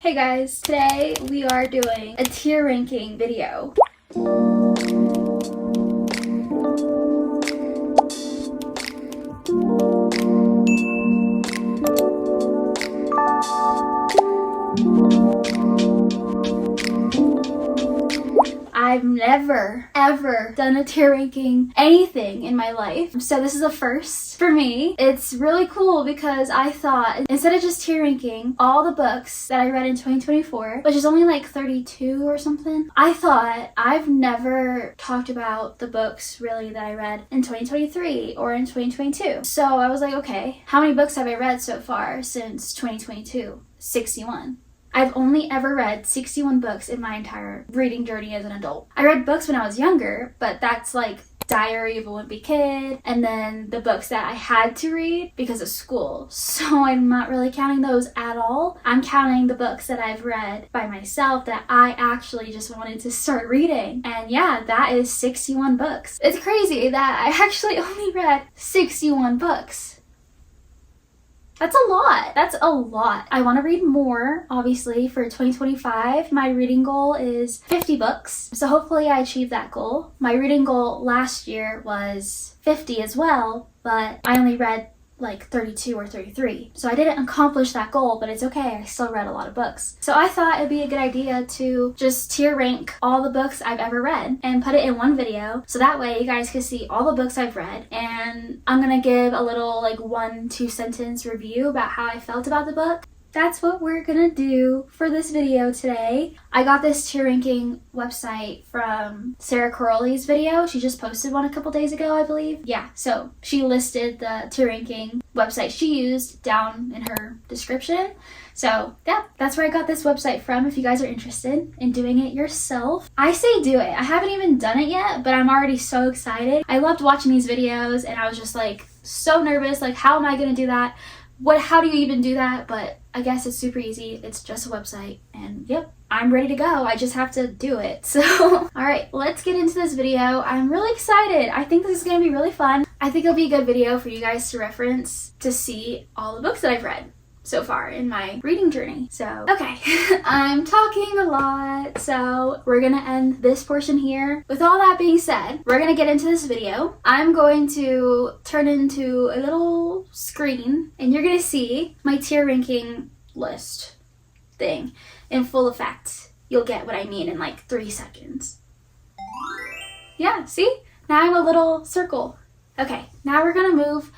Hey guys, today we are doing a tier ranking video. I've never, ever done a tier ranking anything in my life. So this is a first for me. It's really cool because I thought instead of just tier ranking all the books that I read in 2024, which is only like 32 or something, I thought I've never talked about the books really that I read in 2023 or in 2022. So I was like, okay, how many books have I read so far since 2022? 61. I've only ever read 61 books in my entire reading journey as an adult. I read books when I was younger, but that's like Diary of a Wimpy Kid, and then the books that I had to read because of school. So I'm not really counting those at all. I'm counting the books that I've read by myself that I actually just wanted to start reading. And yeah, that is 61 books. It's crazy that I actually only read 61 books. That's a lot. That's a lot. I want to read more, obviously, for 2025. My reading goal is 50 books. So hopefully I achieve that goal. My reading goal last year was 50 as well, but I only read like 32 or 33. So I didn't accomplish that goal, but it's okay. I still read a lot of books. So I thought it'd be a good idea to just tier rank all the books I've ever read and put it in one video. So that way you guys can see all the books I've read, and I'm gonna give a little like 1-2 sentence review about how I felt about the book. That's what we're gonna do for this video today. I got this tier ranking website from Sarah Caroli's video. She just posted one a couple days ago, I believe. Yeah, so she listed the tier ranking website she used down in her description. So yeah, that's where I got this website from if you guys are interested in doing it yourself. I say do it. I haven't even done it yet, but I'm already so excited. I loved watching these videos and I was just like so nervous, like how am I gonna do that? How do you even do that? But I guess it's super easy. It's just a website and yep, I'm ready to go. I just have to do it. So, all right, let's get into this video. I'm really excited. I think this is gonna be really fun. I think it'll be a good video for you guys to reference to see all the books that I've read so far in my reading journey. So, okay, I'm talking a lot, so we're gonna end this portion here. With all that being said, we're gonna get into this video. I'm going to turn into a little screen and you're gonna see my tier ranking list thing in full effect. You'll get what I mean in like 3 seconds. Yeah, see? Now I'm a little circle. Okay, now we're gonna move.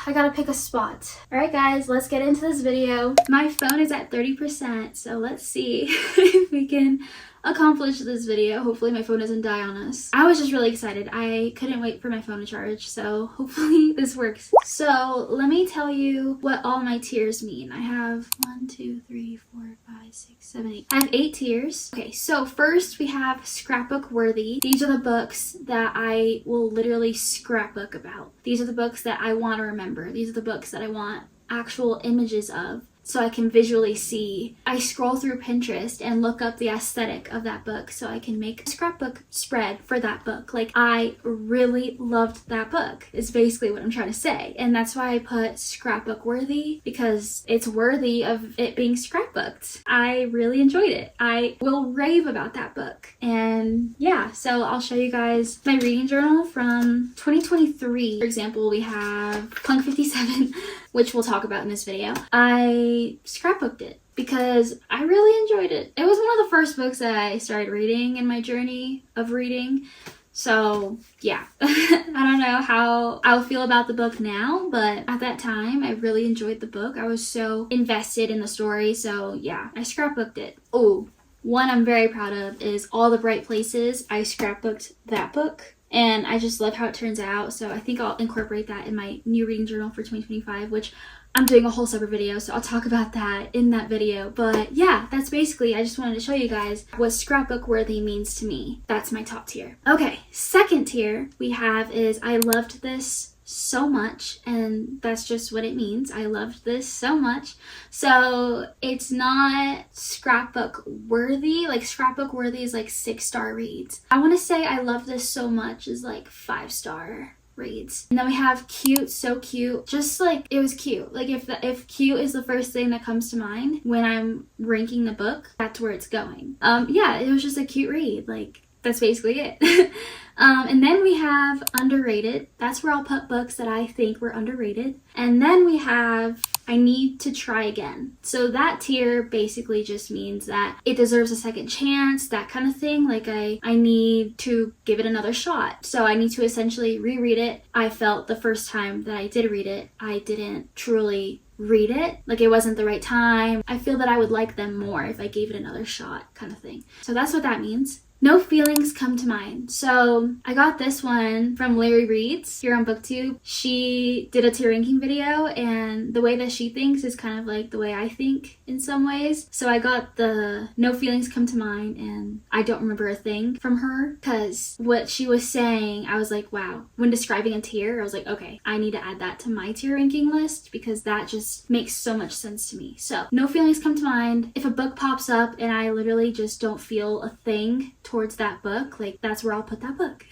I gotta pick a spot. Alright guys, let's get into this video. My phone is at 30%, so let's see if we can accomplish this video. Hopefully my phone doesn't die on us. I was just really excited. I couldn't wait for my phone to charge, so hopefully this works. So let me tell you what all my tiers mean. I have 1, 2, 3, 4, 5, 6, 7, 8. I have 8 tiers. Okay, so first we have scrapbook worthy. These are the books that I will literally scrapbook about. These are the books that I want to remember. These are the books that I want actual images of, so I can visually see. I scroll through Pinterest and look up the aesthetic of that book so I can make a scrapbook spread for that book. Like, I really loved that book is basically what I'm trying to say. And that's why I put scrapbook worthy, because it's worthy of it being scrapbooked. I really enjoyed it. I will rave about that book. And yeah, so I'll show you guys my reading journal from 2023. For example, we have Plunk 57, which we'll talk about in this video. I scrapbooked it because I really enjoyed it. It was one of the first books that I started reading in my journey of reading. So yeah, I don't know how I'll feel about the book now, but at that time I really enjoyed the book. I was so invested in the story. So yeah, I scrapbooked it. Oh, one I'm very proud of is All the Bright Places. I scrapbooked that book. And I just love how it turns out. So I think I'll incorporate that in my new reading journal for 2025, which I'm doing a whole separate video, so I'll talk about that in that video. But yeah, that's basically, I just wanted to show you guys what scrapbook worthy means to me. That's my top tier. Okay, second tier we have is I loved this so much, and that's just what it means. I loved this so much. So it's not scrapbook worthy. Like, scrapbook worthy is like 6-star reads. I want to say I love this so much is like 5-star reads. And then we have cute, so cute. Just like, it was cute. Like if cute is the first thing that comes to mind when I'm ranking the book, that's where it's going. Yeah, it was just a cute read. Like, that's basically it. And then we have underrated. That's where I'll put books that I think were underrated. And then we have I need to try again. So that tier basically just means that it deserves a second chance, that kind of thing. Like I need to give it another shot. So I need to essentially reread it. I felt the first time that I did read it, I didn't truly read it. Like, it wasn't the right time. I feel that I would like them more if I gave it another shot, kind of thing. So that's what that means. No feelings come to mind. So I got this one from Larry Reads here on booktube. She did a tier ranking video, and the way that she thinks is kind of like the way I think in some ways. So I got the no feelings come to mind, and I don't remember a thing from her, because what she was saying, I was like, wow. When describing a tier, I was like, okay, I need to add that to my tier ranking list, because that just makes so much sense to me. So no feelings come to mind. If a book pops up and I literally just don't feel a thing towards that book, like, that's where I'll put that book.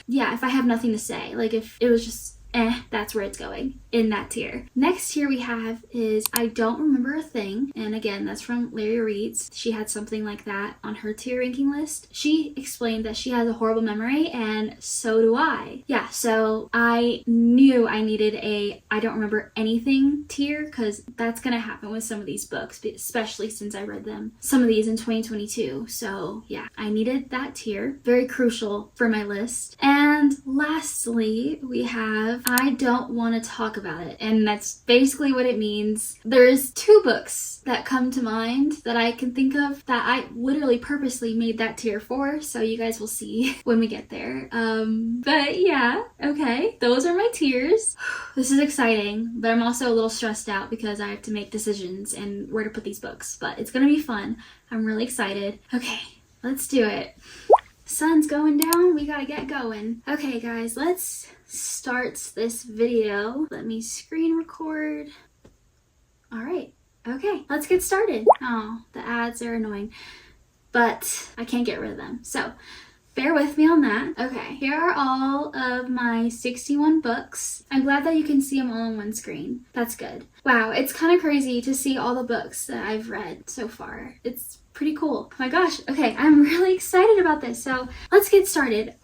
Yeah, if I have nothing to say, like if it was just that's where it's going in that tier. Next tier we have is I don't remember a thing, and again, that's from Larry Reads. She had something like that on her tier ranking list. She explained that she has a horrible memory, and so do I. Yeah, so I knew I needed a I don't remember anything tier, because that's gonna happen with some of these books, especially since I read them, some of these in 2022. So yeah, I needed that tier. Very crucial for my list. And lastly, we have I don't want to talk about it, and that's basically what it means. There's two books that come to mind that I can think of that I literally purposely made that tier for, so you guys will see when we get there. But yeah, okay, those are my tiers. This is exciting, but I'm also a little stressed out because I have to make decisions and where to put these books, but it's gonna be fun. I'm really excited. Okay, let's do it. Sun's going down, we gotta get going. Okay guys, let's start this video. Let me screen record. All right, okay, let's get started. Oh, the ads are annoying, but I can't get rid of them, so bear with me on that. Okay, here are all of my 61 books. I'm glad that you can see them all on one screen. That's good. Wow, it's kind of crazy to see all the books that I've read so far. It's pretty cool. Oh my gosh. Okay, I'm really excited about this. So let's get started.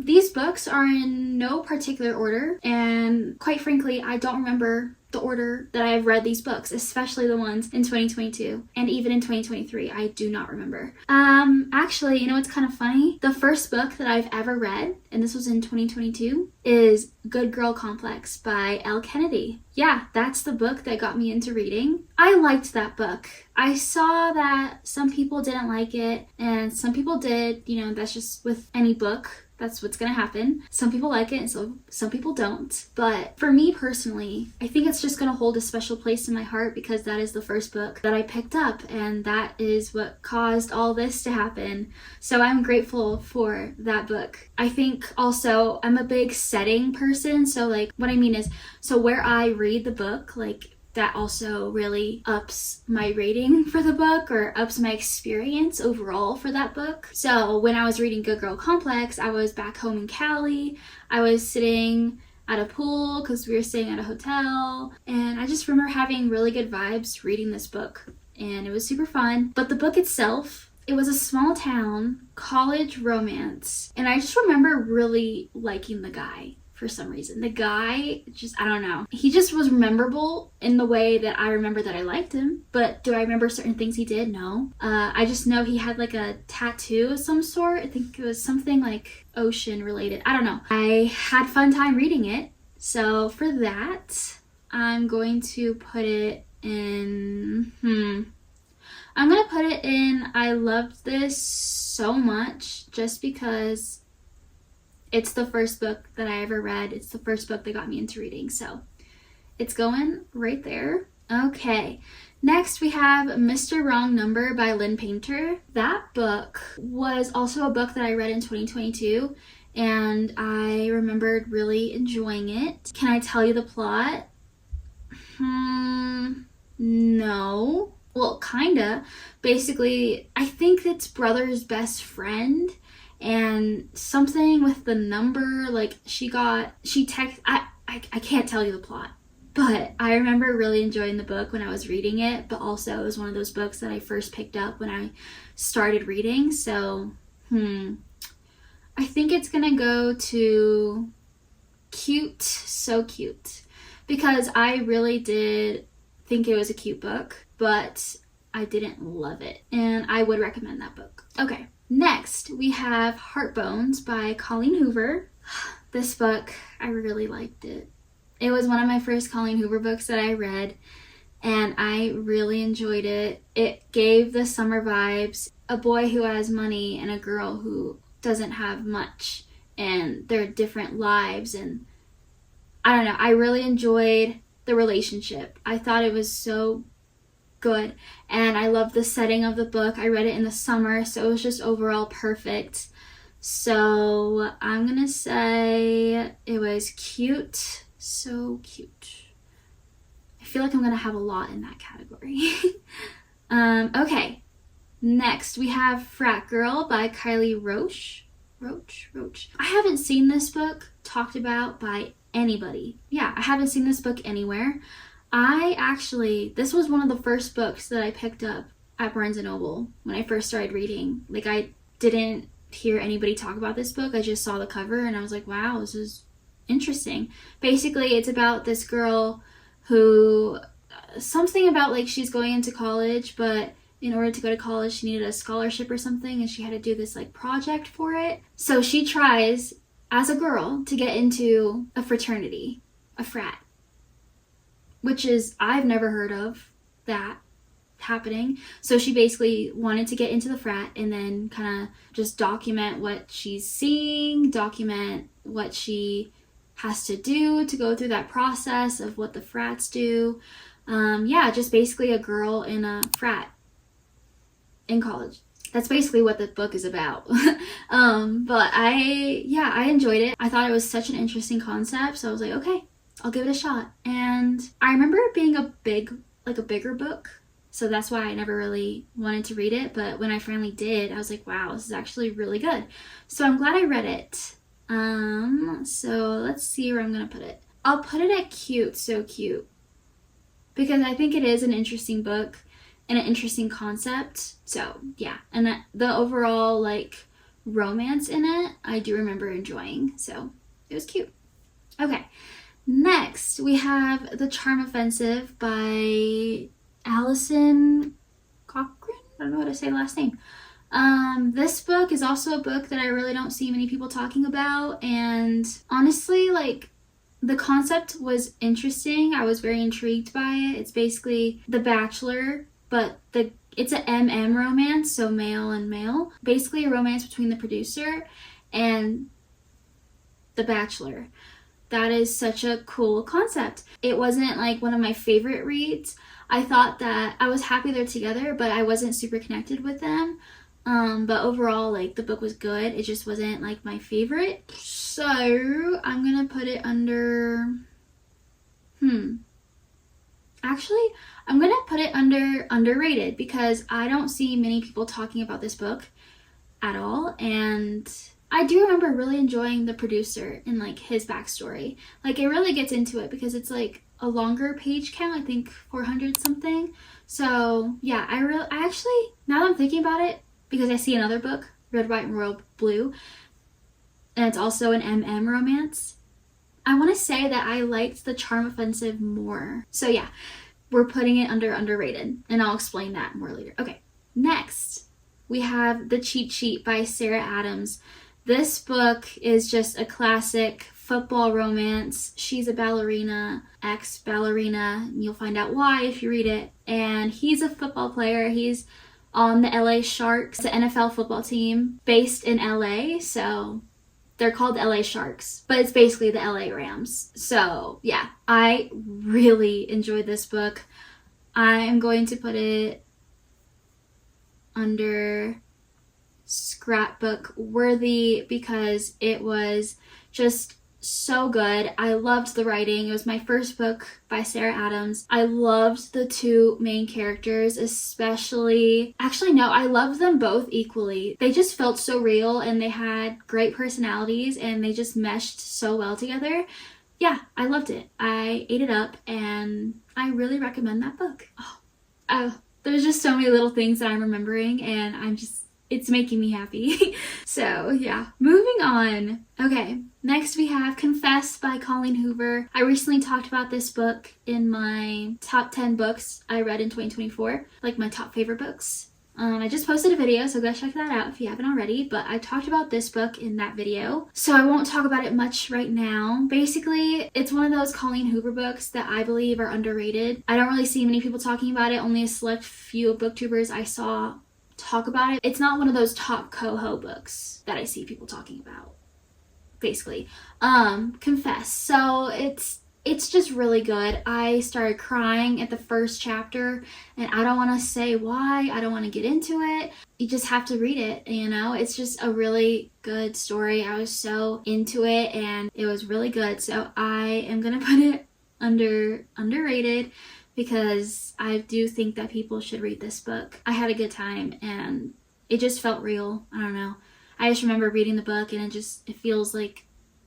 These books are in no particular order, and quite frankly, I don't remember the order that I've read these books, especially the ones in 2022 and even in 2023. I do not remember. Actually, you know what's kind of funny? The first book that I've ever read, and this was in 2022, is Good Girl Complex by Elle Kennedy. Yeah, that's the book that got me into reading. I liked that book. I saw that some people didn't like it and some people did. You know, that's just with any book. That's what's gonna happen. Some people like it and so some people don't. But for me personally, I think it's just gonna hold a special place in my heart because that is the first book that I picked up, and that is what caused all this to happen. So I'm grateful for that book. I think also I'm a big setting person. So like what I mean is, so where I read the book, like that also really ups my rating for the book or ups my experience overall for that book. So when I was reading Good Girl Complex, I was back home in Cali. I was sitting at a pool because we were staying at a hotel, and I just remember having really good vibes reading this book, and it was super fun. But the book itself, it was a small town college romance, and I just remember really liking the guy. For some reason, the guy just, I don't know, he just was memorable in the way that I remember that I liked him. But do I remember certain things he did? No. I just know he had like a tattoo of some sort. I think it was something like ocean related. I don't know. I had fun time reading it. So for that, I'm going to put it in, I'm gonna put it in I loved this so much just because it's the first book that I ever read. It's the first book that got me into reading. So it's going right there. Okay. Next we have Mr. Wrong Number by Lynn Painter. That book was also a book that I read in 2022, and I remembered really enjoying it. Can I tell you the plot? No. Well, kinda. Basically, I think it's brother's best friend, and something with the number, like I can't tell you the plot, but I remember really enjoying the book when I was reading it, but also it was one of those books that I first picked up when I started reading. So I think it's gonna go to cute, so cute, because I really did think it was a cute book, but I didn't love it, and I would recommend that book. Okay, next we have Heartbones by Colleen Hoover. This book, I really liked it. It was one of my first Colleen Hoover books that I read, and I really enjoyed it. It gave the summer vibes. A boy who has money and a girl who doesn't have much, and their different lives, and I don't know, I really enjoyed the relationship. I thought it was so good, and I loved the setting of the book. I read it in the summer, so it was just overall perfect. So I'm gonna say it was cute, so cute. I feel like I'm gonna have a lot in that category. Okay, next we have Frat Girl by Kylie Roche. I haven't seen this book talked about by anybody. Yeah, I haven't seen this book anywhere. This was one of the first books that I picked up at Barnes & Noble when I first started reading. Like, I didn't hear anybody talk about this book. I just saw the cover and I was like, wow, this is interesting. Basically, it's about this girl who, something about like she's going into college, but in order to go to college she needed a scholarship or something, and she had to do this like project for it. So she tries as a girl to get into a fraternity, a frat, which is, I've never heard of that happening. So she basically wanted to get into the frat and then kind of just document what she's seeing, document what she has to do to go through that process of what the frats do. Yeah, just basically a girl in a frat in college. That's basically what the book is about. But I enjoyed it. I thought it was such an interesting concept, so I was like, okay, I'll give it a shot. And I remember it being a bigger book, so that's why I never really wanted to read it. But when I finally did, I was like, wow, this is actually really good. So I'm glad I read it. So let's see where I'm gonna put it. I'll put it at cute, so cute, because I think it is an interesting book and an interesting concept. So yeah, and the overall like romance in it, I do remember enjoying, so it was cute. Okay, next we have The Charm Offensive by Allison Cochran. I don't know how to say the last name. This book is also a book that I really don't see many people talking about, and honestly, like, the concept was interesting. I was very intrigued by it. It's basically The Bachelor, but it's a MM romance, so male and male. Basically a romance between the producer and the Bachelor. That is such a cool concept. It wasn't like one of my favorite reads. I thought that I was happy they're together, but I wasn't super connected with them. But overall, like, the book was good. It just wasn't like my favorite. So I'm gonna put it under, actually, I'm gonna put it under underrated, because I don't see many people talking about this book at all. And I do remember really enjoying the producer and like his backstory. Like, it really gets into it because it's like a longer page count, I think 400 something. So yeah, I actually, now that I'm thinking about it, because I see another book, Red, White, and Royal Blue, and it's also an MM romance, I want to say that I liked The Charm Offensive more. So yeah, we're putting it under underrated, and I'll explain that more later. Okay, next we have The Cheat Sheet by Sarah Adams. This book is just a classic football romance. She's a ballerina, ex-ballerina, and you'll find out why if you read it. And he's a football player. He's on the LA Sharks, the NFL football team based in LA. So they're called LA Sharks, but it's basically the LA Rams. So yeah, I really enjoyed this book. I'm going to put it under scrapbook worthy because it was just so good. I loved the writing. It was my first book by Sarah Adams. I loved the two main characters, especially, actually no, I loved them both equally. They just felt so real and they had great personalities and they just meshed so well together. Yeah, I loved it. I ate it up and I really recommend that book. Oh, there's just so many little things that I'm remembering and it's making me happy. So yeah, moving on. Okay, next we have Confess by Colleen Hoover. I recently talked about this book in my top 10 books I read in 2024, like my top favorite books. I just posted a video, so go check that out if you haven't already, but I talked about this book in that video, so I won't talk about it much right now. Basically, it's one of those Colleen Hoover books that I believe are underrated. I don't really see many people talking about it, only a select few booktubers I saw talk about it. It's not one of those top coho books that I see people talking about, basically. Confess. So it's just really good. I started crying at the first chapter and I don't want to say why. I don't want to get into it. You just have to read it, you know? It's just a really good story. I was so into it and it was really good. So I am going to put it under underrated because I do think that people should read this book. I had a good time and it just felt real. I don't know. I just remember reading the book and it feels like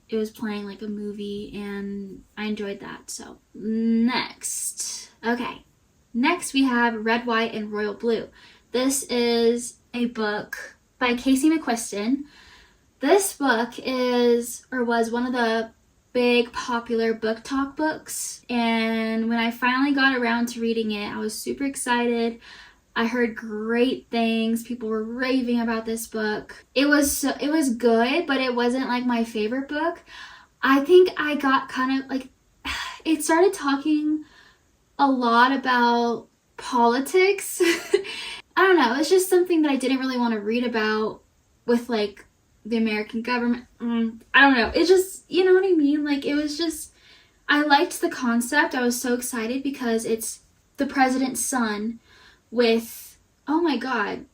it was playing like a movie and I enjoyed that. So next we have Red, White, and Royal Blue. This is a book by Casey McQuiston. This book was one of the big popular BookTok books, and when I finally got around to reading it, I was super excited. I heard great things. People were raving about this book. It was good, but it wasn't like my favorite book. I think I got kind of like, it started talking a lot about politics. I don't know. It's just something that I didn't really want to read about with like the American government. I don't know. It just, you know what I mean? Like it was just, I liked the concept. I was so excited because it's the president's son with, oh my god,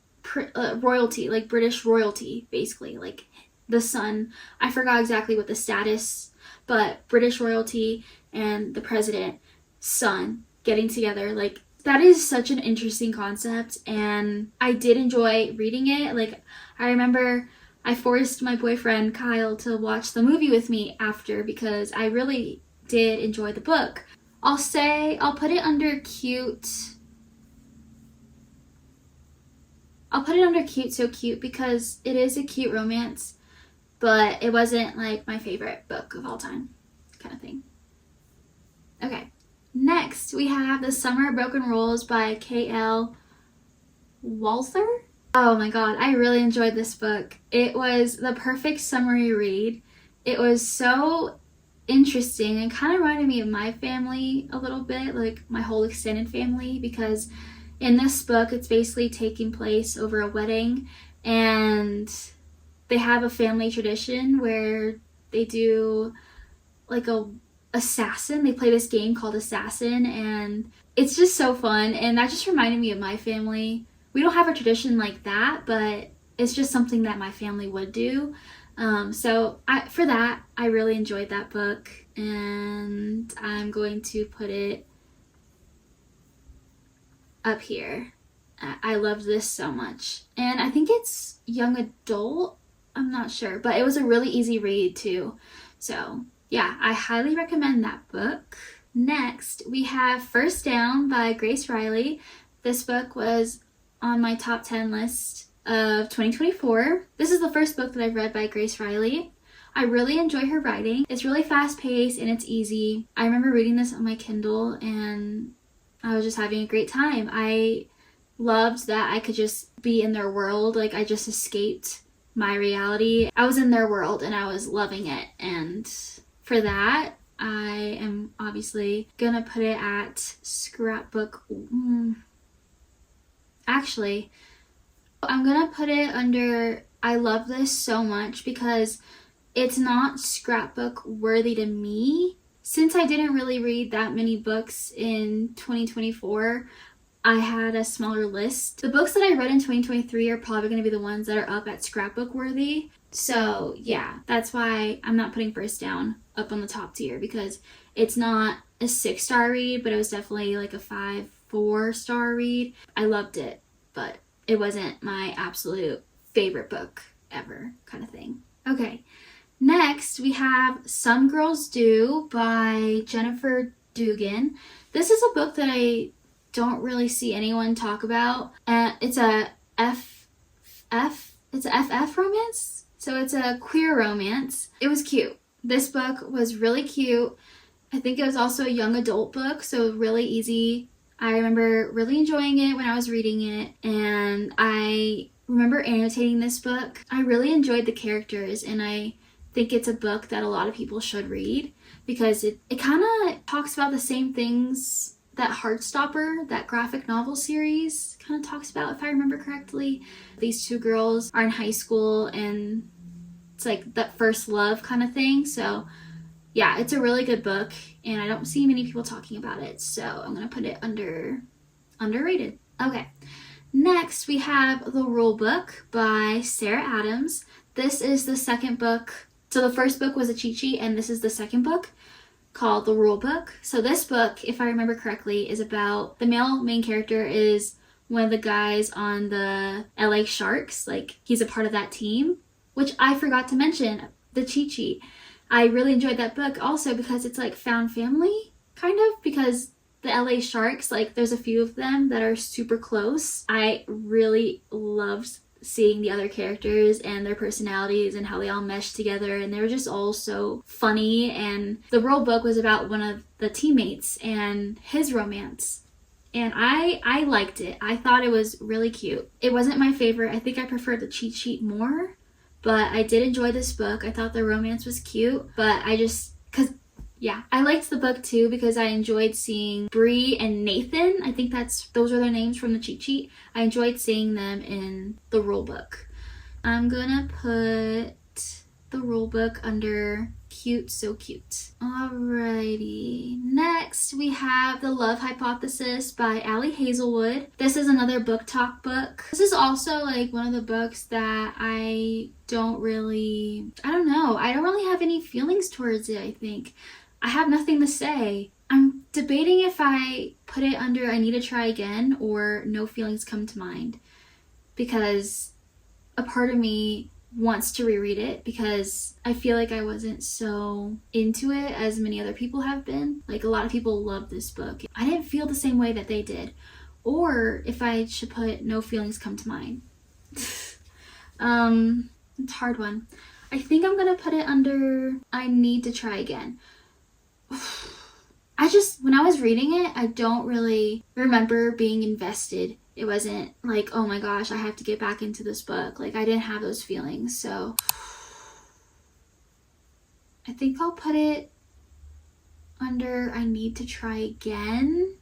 royalty, like British royalty, basically, like the son. I forgot exactly what the status, but British royalty and the president's son getting together, like that is such an interesting concept, and I did enjoy reading it. Like I remember I forced my boyfriend Kyle to watch the movie with me after because I really did enjoy the book. I'll put it under cute. I'll put it under cute, so cute, because it is a cute romance, but it wasn't like my favorite book of all time kind of thing. Okay, next we have The Summer of Broken Rules by K.L. Walther. Oh my god, I really enjoyed this book. It was the perfect summery read. It was so interesting and kind of reminded me of my family a little bit, like my whole extended family, because in this book it's basically taking place over a wedding, and they have a family tradition where they do like a assassin. They play this game called Assassin, and it's just so fun, and that just reminded me of my family. We don't have a tradition like that, but it's just something that my family would do. So for that, I really enjoyed that book, and I'm going to put it up here. I love this so much, and I think it's young adult. I'm not sure, but it was a really easy read too. So yeah, I highly recommend that book. Next, we have First Down by Grace Riley. This book was on my top 10 list of 2024. This is the first book that I've read by Grace Riley. I really enjoy her writing. It's really fast paced and it's easy. I remember reading this on my Kindle and I was just having a great time. I loved that I could just be in their world. Like I just escaped my reality. I was in their world and I was loving it. And for that, I am obviously gonna put it at scrapbook. Actually, I'm gonna put it under, I love this so much because it's not scrapbook worthy to me. Since I didn't really read that many books in 2024, I had a smaller list. The books that I read in 2023 are probably going to be the ones that are up at scrapbook worthy. So yeah, that's why I'm not putting First Down up on the top tier because it's not a 6-star read, but it was definitely like a 5-4-star read. I loved it, but it wasn't my absolute favorite book ever kind of thing. Okay, next we have Some Girls Do by Jennifer Dugan. This is a book that I don't really see anyone talk about. It's a FF romance, so it's a queer romance. It was cute. This book was really cute. I think it was also a young adult book, so really easy. I remember really enjoying it when I was reading it, and I remember annotating this book. I really enjoyed the characters, and I think it's a book that a lot of people should read because it kind of talks about the same things that Heartstopper, that graphic novel series, kind of talks about, if I remember correctly. These two girls are in high school and it's like that first love kind of thing. So yeah, it's a really good book and I don't see many people talking about it. So I'm going to put it under underrated. Okay. Next we have The Rule Book by Sarah Adams. This is the second book. So the first book was a cheat sheet and this is the second book, called The Rule Book. So this book, if I remember correctly, is about the male main character is one of the guys on the LA Sharks. Like, he's a part of that team, which I forgot to mention, the cheat sheet. I really enjoyed that book also because it's like found family, kind of, because the LA Sharks, like there's a few of them that are super close. I really loved seeing the other characters and their personalities and how they all meshed together, and they were just all so funny. And the Rule Book was about one of the teammates and his romance, and I liked it. I thought it was really cute. It wasn't my favorite. I think I preferred the cheat sheet more, but I did enjoy this book. I thought the romance was cute, but I liked the book too because I enjoyed seeing Bree and Nathan. I think those are their names from the cheat sheet. I enjoyed seeing them in The Rule Book. I'm gonna put The Rule Book under cute, so cute. Alrighty. Next we have The Love Hypothesis by Allie Hazelwood. This is another BookTok book. This is also like one of the books that I don't really have any feelings towards it, I think. I have nothing to say. I'm debating if I put it under I Need to Try Again or No Feelings Come to Mind, because a part of me wants to reread it because I feel like I wasn't so into it as many other people have been. Like, a lot of people love this book. I didn't feel the same way that they did. Or if I should put No Feelings Come to Mind. It's a hard one. I think I'm gonna put it under I Need to Try Again. When I was reading it, I don't really remember being invested. It wasn't like, oh my gosh, I have to get back into this book. Like, I didn't have those feelings. So I think I'll put it under I Need to Try Again.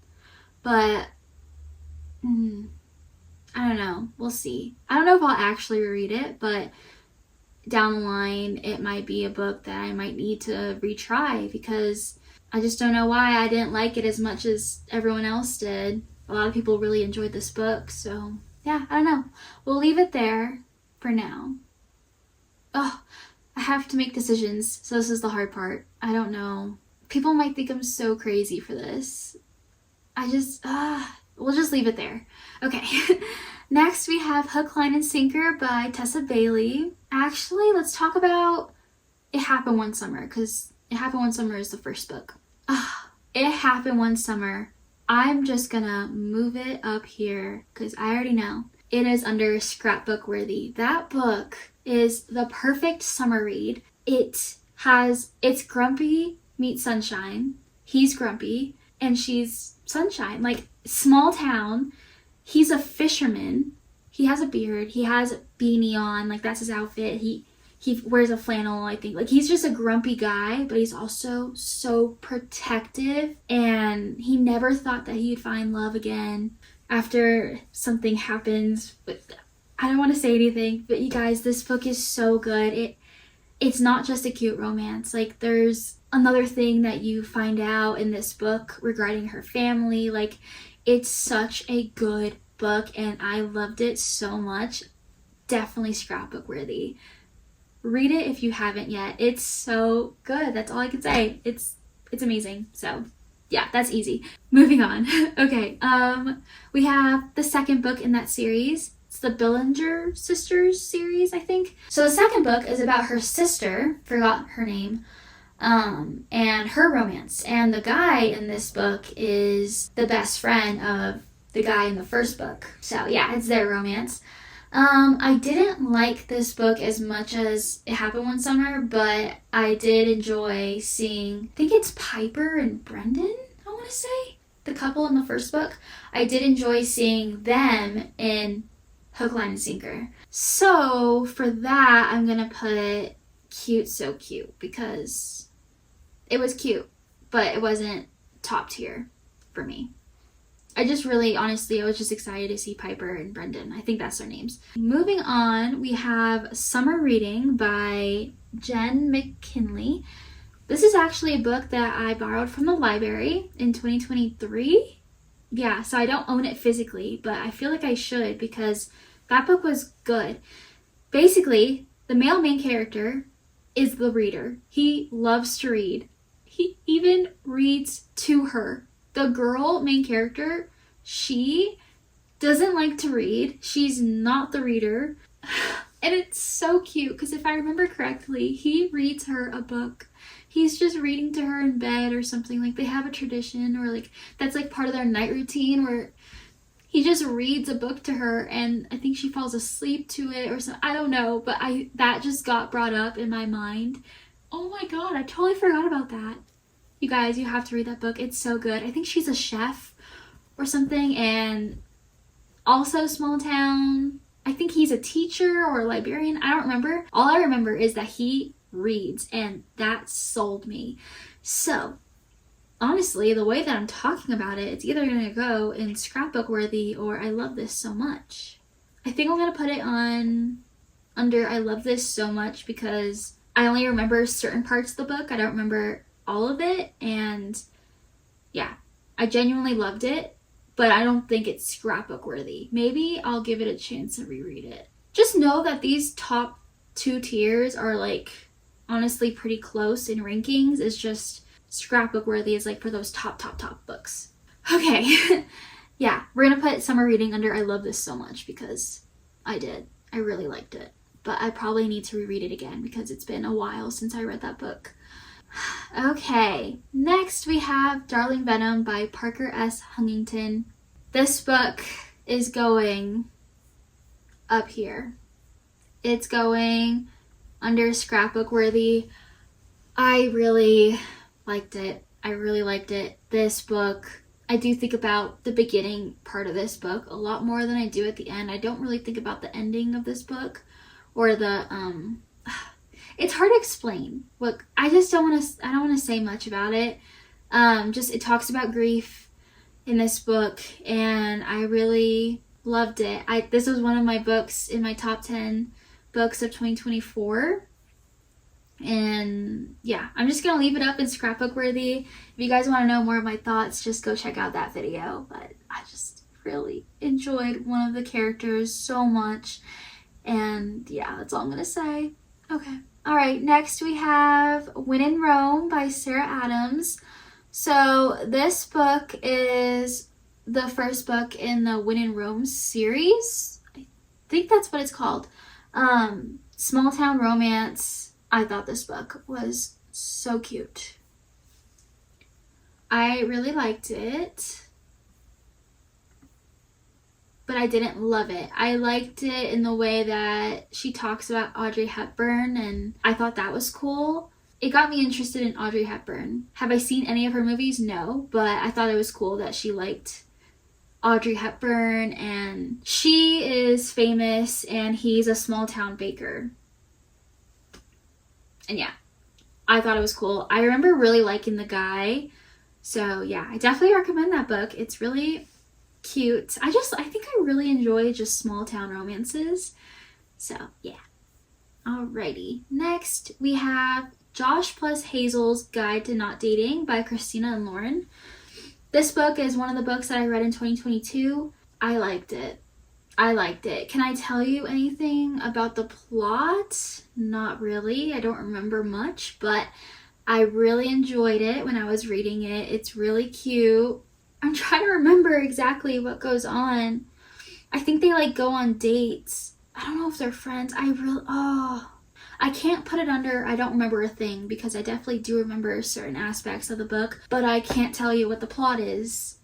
But I don't know. We'll see. I don't know if I'll actually read it, but down the line, it might be a book that I might need to retry because I just don't know why I didn't like it as much as everyone else did. A lot of people really enjoyed this book, so yeah, I don't know. We'll leave it there for now. Oh, I have to make decisions, so this is the hard part. I don't know. People might think I'm so crazy for this. We'll just leave it there. Okay. Next, we have Hook, Line, and Sinker by Tessa Bailey. Actually, let's talk about It Happened One Summer, because It Happened One Summer is the first book. It Happened One Summer. I'm just gonna move it up here, because I already know. It is under scrapbook worthy. That book is the perfect summer read. It's Grumpy meets Sunshine. He's Grumpy, and she's Sunshine. Like, small town. He's a fisherman. He has a beard. He has a beanie on. Like, that's his outfit. He wears a flannel, I think. Like, he's just a grumpy guy, but he's also so protective. And he never thought that he'd find love again after something happens. But I don't want to say anything, but you guys, this book is so good. It's not just a cute romance. Like, there's another thing that you find out in this book regarding her family. Like, it's such a good book and I loved it so much. Definitely scrapbook worthy. read it if you haven't yet. It's so good. That's all I can say. It's amazing. So yeah, that's easy. Moving on. Okay, we have the second book in that series. It's the Billinger Sisters series, I think. So the second book is about her sister, forgot her name, and her romance. And the guy in this book is the best friend of the guy in the first book. So yeah, it's their romance. I didn't like this book as much as It Happened One Summer, but I did enjoy seeing, I think it's Piper and Brendan, I want to say, the couple in the first book. I did enjoy seeing them in Hook, Line, and Sinker. So for that, I'm going to put Cute So Cute, because it was cute, but it wasn't top tier for me. I just really, honestly, I was just excited to see Piper and Brendan. I think that's their names. Moving on, we have Summer Reading by Jen McKinley. This is actually a book that I borrowed from the library in 2023. Yeah, so I don't own it physically, but I feel like I should because that book was good. Basically, the male main character is the reader. He loves to read. He even reads to her. The girl main character, she doesn't like to read. She's not the reader. And it's so cute because if I remember correctly, he reads her a book. He's just reading to her in bed or something. Like they have a tradition or like that's like part of their night routine where he just reads a book to her and I think she falls asleep to it or something. I don't know, but that just got brought up in my mind. Oh my god, I totally forgot about that. You guys, you have to read that book. It's so good. I think she's a chef or something, and also small town. I think he's a teacher or a librarian. I don't remember. All I remember is that he reads, and that sold me. So, honestly, the way that I'm talking about it, it's either going to go in scrapbook worthy or I love this so much. I think I'm going to put it under I love this so much because I only remember certain parts of the book. I don't remember all of it, and yeah, I genuinely loved it, but I don't think it's scrapbook worthy. Maybe I'll give it a chance to reread it. Just know that these top 2 tiers are like honestly pretty close in rankings. It's just scrapbook worthy is like for those top books. Okay. Yeah, we're gonna put Summer Reading under I love this so much because I really liked it, but I probably need to reread it again because it's been a while since I read that book. Okay, next we have Darling Venom by Parker S. Huntington. This book is going up here. It's going under scrapbook worthy. I really liked it. This book, I do think about the beginning part of this book a lot more than I do at the end. I don't really think about the ending of this book or the it's hard to explain. Look, I don't want to say much about it. It talks about grief in this book, and I really loved it. This was one of my books in my top 10 books of 2024. And yeah, I'm just going to leave it up in scrapbook worthy. If you guys want to know more of my thoughts, just go check out that video. But I just really enjoyed one of the characters so much. And yeah, that's all I'm going to say. Okay. All right, next we have When in Rome by Sarah Adams. So this book is the first book in the When in Rome series. I think that's what it's called. Small town romance. I thought this book was so cute. I really liked it, but I didn't love it. I liked it in the way that she talks about Audrey Hepburn, and I thought that was cool. It got me interested in Audrey Hepburn. Have I seen any of her movies? No, but I thought it was cool that she liked Audrey Hepburn, and she is famous, and he's a small town baker. And yeah, I thought it was cool. I remember really liking the guy, so yeah, I definitely recommend that book. It's really cute. I think I really enjoy just small town romances. So yeah. Alrighty. Next we have Josh plus Hazel's Guide to Not Dating by Christina and Lauren. This book is one of the books that I read in 2022. I liked it. I liked it. Can I tell you anything about the plot? Not really. I don't remember much, but I really enjoyed it when I was reading it. It's really cute. I'm trying to remember exactly what goes on. I think they like go on dates. I don't know if they're friends. I can't put it under I don't remember a thing, because I definitely do remember certain aspects of the book, but I can't tell you what the plot is.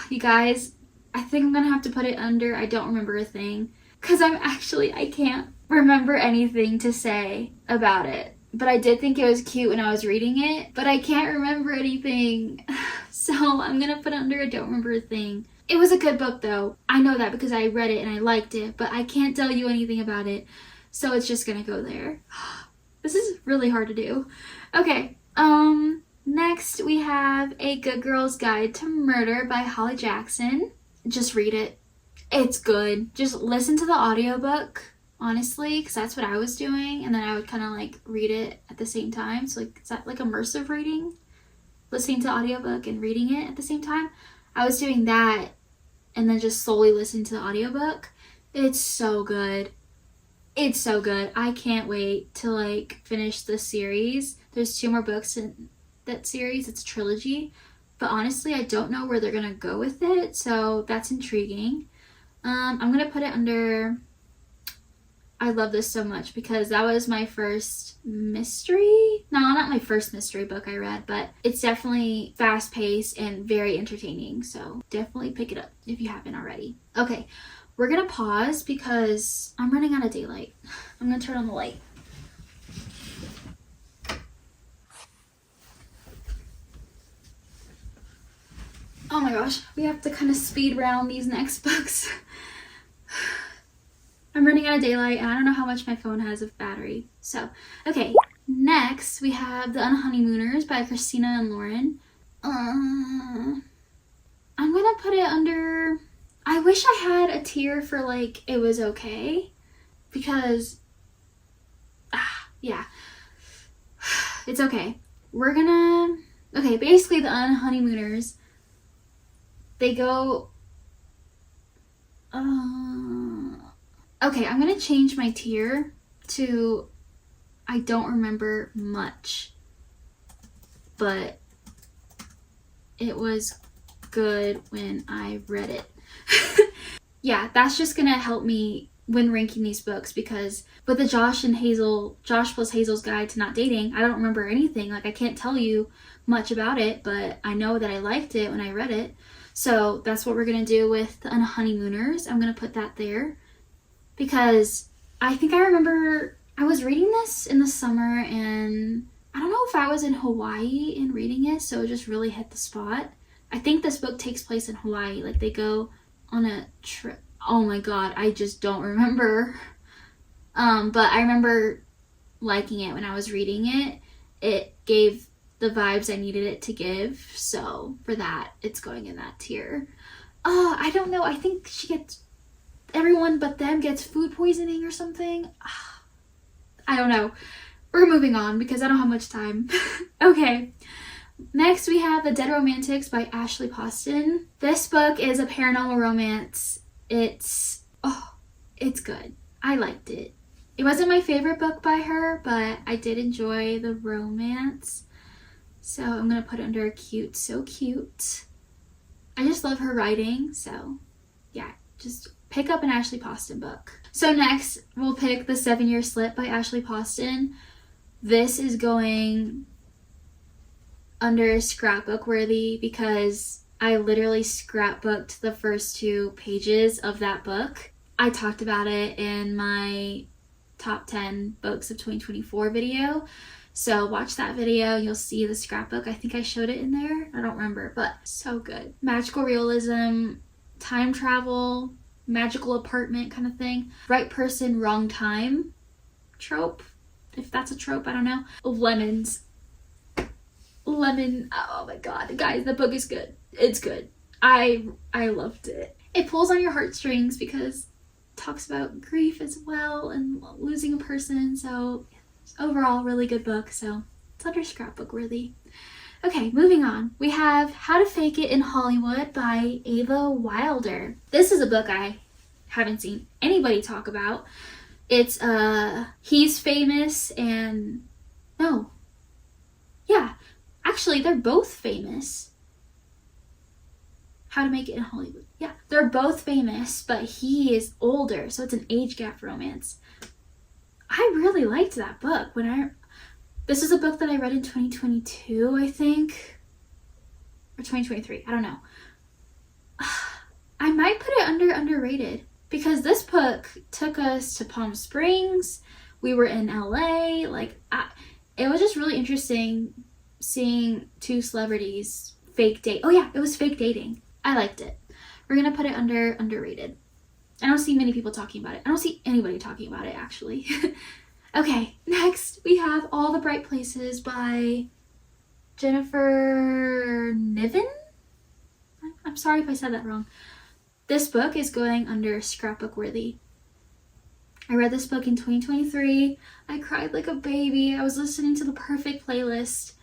You guys, I think I'm gonna have to put it under I don't remember a thing, because I can't remember anything to say about it. But I did think it was cute when I was reading it, but I can't remember anything. So I'm gonna put it under I don't remember a thing. It was a good book though. I know that because I read it and I liked it, but I can't tell you anything about it. So it's just gonna go there. This is really hard to do. Okay, next we have A Good Girl's Guide to Murder by Holly Jackson. Just read it. It's good. Just listen to the audiobook, honestly, because that's what I was doing, and then I would kind of like read it at the same time. So like, is that like immersive reading? Listening to the audiobook and reading it at the same time? I was doing that and then just solely listening to the audiobook. It's so good. It's so good. I can't wait to like finish the series. There's 2 more books in that series. It's a trilogy. But honestly, I don't know where they're gonna go with it, so that's intriguing. I'm gonna put it under I love this so much because that was my first mystery. No, not my first mystery book I read, but it's definitely fast-paced and very entertaining, so definitely pick it up if you haven't already. Okay, we're gonna pause because I'm running out of daylight. I'm gonna turn on the light. Oh my gosh, we have to kind of speed round these next books. I'm running out of daylight and I don't know how much my phone has of battery. So, okay, next we have The Unhoneymooners by Christina and Lauren. I'm gonna put it under, I wish I had a tier for like, it was okay. Because, yeah, it's okay. Okay, basically The Unhoneymooners, they go, okay, I'm gonna change my tier to I don't remember much, but it was good when I read it. Yeah, that's just gonna help me when ranking these books, because with the Josh plus Hazel's Guide to Not Dating, I don't remember anything. Like, I can't tell you much about it, but I know that I liked it when I read it. So that's what we're gonna do with The Unhoneymooners. I'm gonna put that there because I think I remember I was reading this in the summer, and I don't know if I was in Hawaii and reading it, so it just really hit the spot. I think this book takes place in Hawaii. Like, they go on a trip. Oh my god, I just don't remember. But I remember liking it when I was reading it. It gave the vibes I needed it to give, so for that, it's going in that tier. I don't know, I think everyone but them gets food poisoning or something. I don't know. We're moving on because I don't have much time. Okay, next we have The Dead Romantics by Ashley Poston. This book is a paranormal romance. It's good. I liked it. It wasn't my favorite book by her, but I did enjoy the romance. So I'm going to put it under cute. So cute. I just love her writing. So yeah, just pick up an Ashley Poston book. So next we'll pick The 7-Year Slip by Ashley Poston. This is going under scrapbook worthy because I literally scrapbooked the first 2 pages of that book. I talked about it in my top 10 books of 2024 video. So watch that video, you'll see the scrapbook. I think I showed it in there. I don't remember, but so good. Magical realism, time travel, magical apartment kind of thing. Right person, wrong time trope. If that's a trope, I don't know. Lemon. Oh my god, guys, the book is good. It's good. I loved it. It pulls on your heartstrings because it talks about grief as well and losing a person. So overall, really good book. So it's under scrapbook worthy. Okay, moving on. We have How to Fake It in Hollywood by Ava Wilder. This is a book I haven't seen anybody talk about. It's He's Famous and no. Yeah, actually they're both famous. How to Make It in Hollywood. Yeah, they're both famous, but he is older, so it's an age gap romance. I really liked that book. This is a book that I read in 2022, I think, or 2023. I don't know. I might put it under underrated because this book took us to Palm Springs. We were in LA. It was just really interesting seeing two celebrities fake date. Oh yeah, it was fake dating. I liked it. We're gonna put it under underrated. I don't see many people talking about it. I don't see anybody talking about it, actually. Okay, next we have All the Bright Places by Jennifer Niven? I'm sorry if I said that wrong. This book is going under scrapbook worthy. I read this book in 2023. I cried like a baby. I was listening to the perfect playlist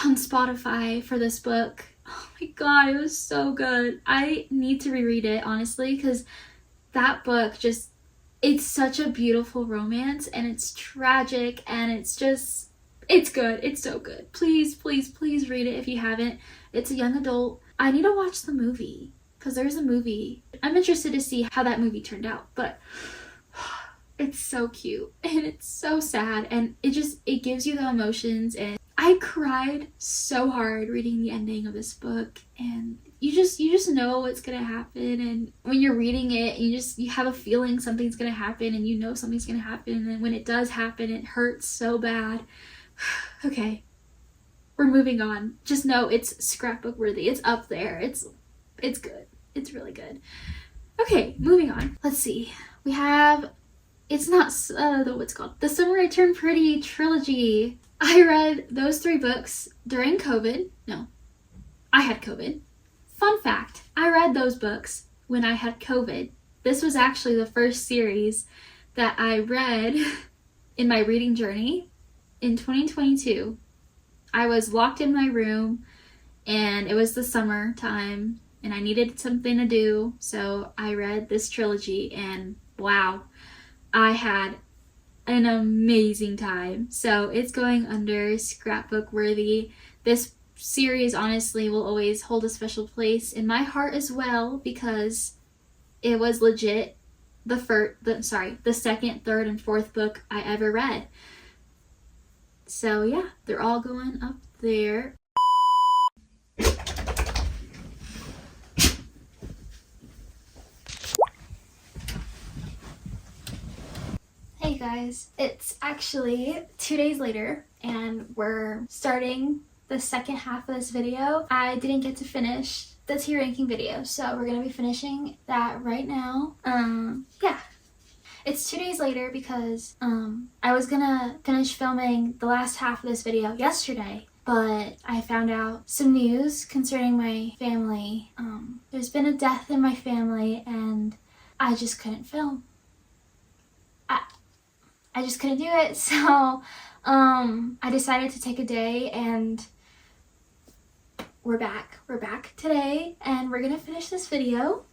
on Spotify for this book. Oh my god, it was so good. I need to reread it, honestly, because that book it's such a beautiful romance, and it's tragic, and it's good. It's so good. Please, please, please read it if you haven't. It's a young adult. I need to watch the movie, because there's a movie. I'm interested to see how that movie turned out, but it's so cute, and it's so sad, and it gives you the emotions, and I cried so hard reading the ending of this book, and you just know what's gonna happen, and when you're reading it, you have a feeling something's gonna happen, and you know something's gonna happen, and then when it does happen, it hurts so bad. Okay, we're moving on. Just know it's scrapbook worthy. It's up there. It's good. It's really good. Okay, moving on. Let's see. We have, it's not what's it called? The Summer I Turned Pretty trilogy. I read those 3 books during COVID. No, I had COVID. Fun fact, I read those books when I had COVID. This was actually the first series that I read in my reading journey in 2022. I was locked in my room, and it was the summer time, and I needed something to do, so I read this trilogy, and wow, I had an amazing time. So it's going under scrapbook worthy. This series honestly will always hold a special place in my heart as well, because it was legit the second, third, and fourth book I ever read. So yeah, they're all going up there. Hey guys, it's actually 2 days later, and we're starting the second half of this video. I didn't get to finish the tier ranking video, so we're gonna be finishing that right now. Yeah. It's 2 days later because I was gonna finish filming the last half of this video yesterday, but I found out some news concerning my family. There's been a death in my family, and I just couldn't film. I just couldn't do it, so I decided to take a day, and we're back. We're back today, and we're gonna finish this video.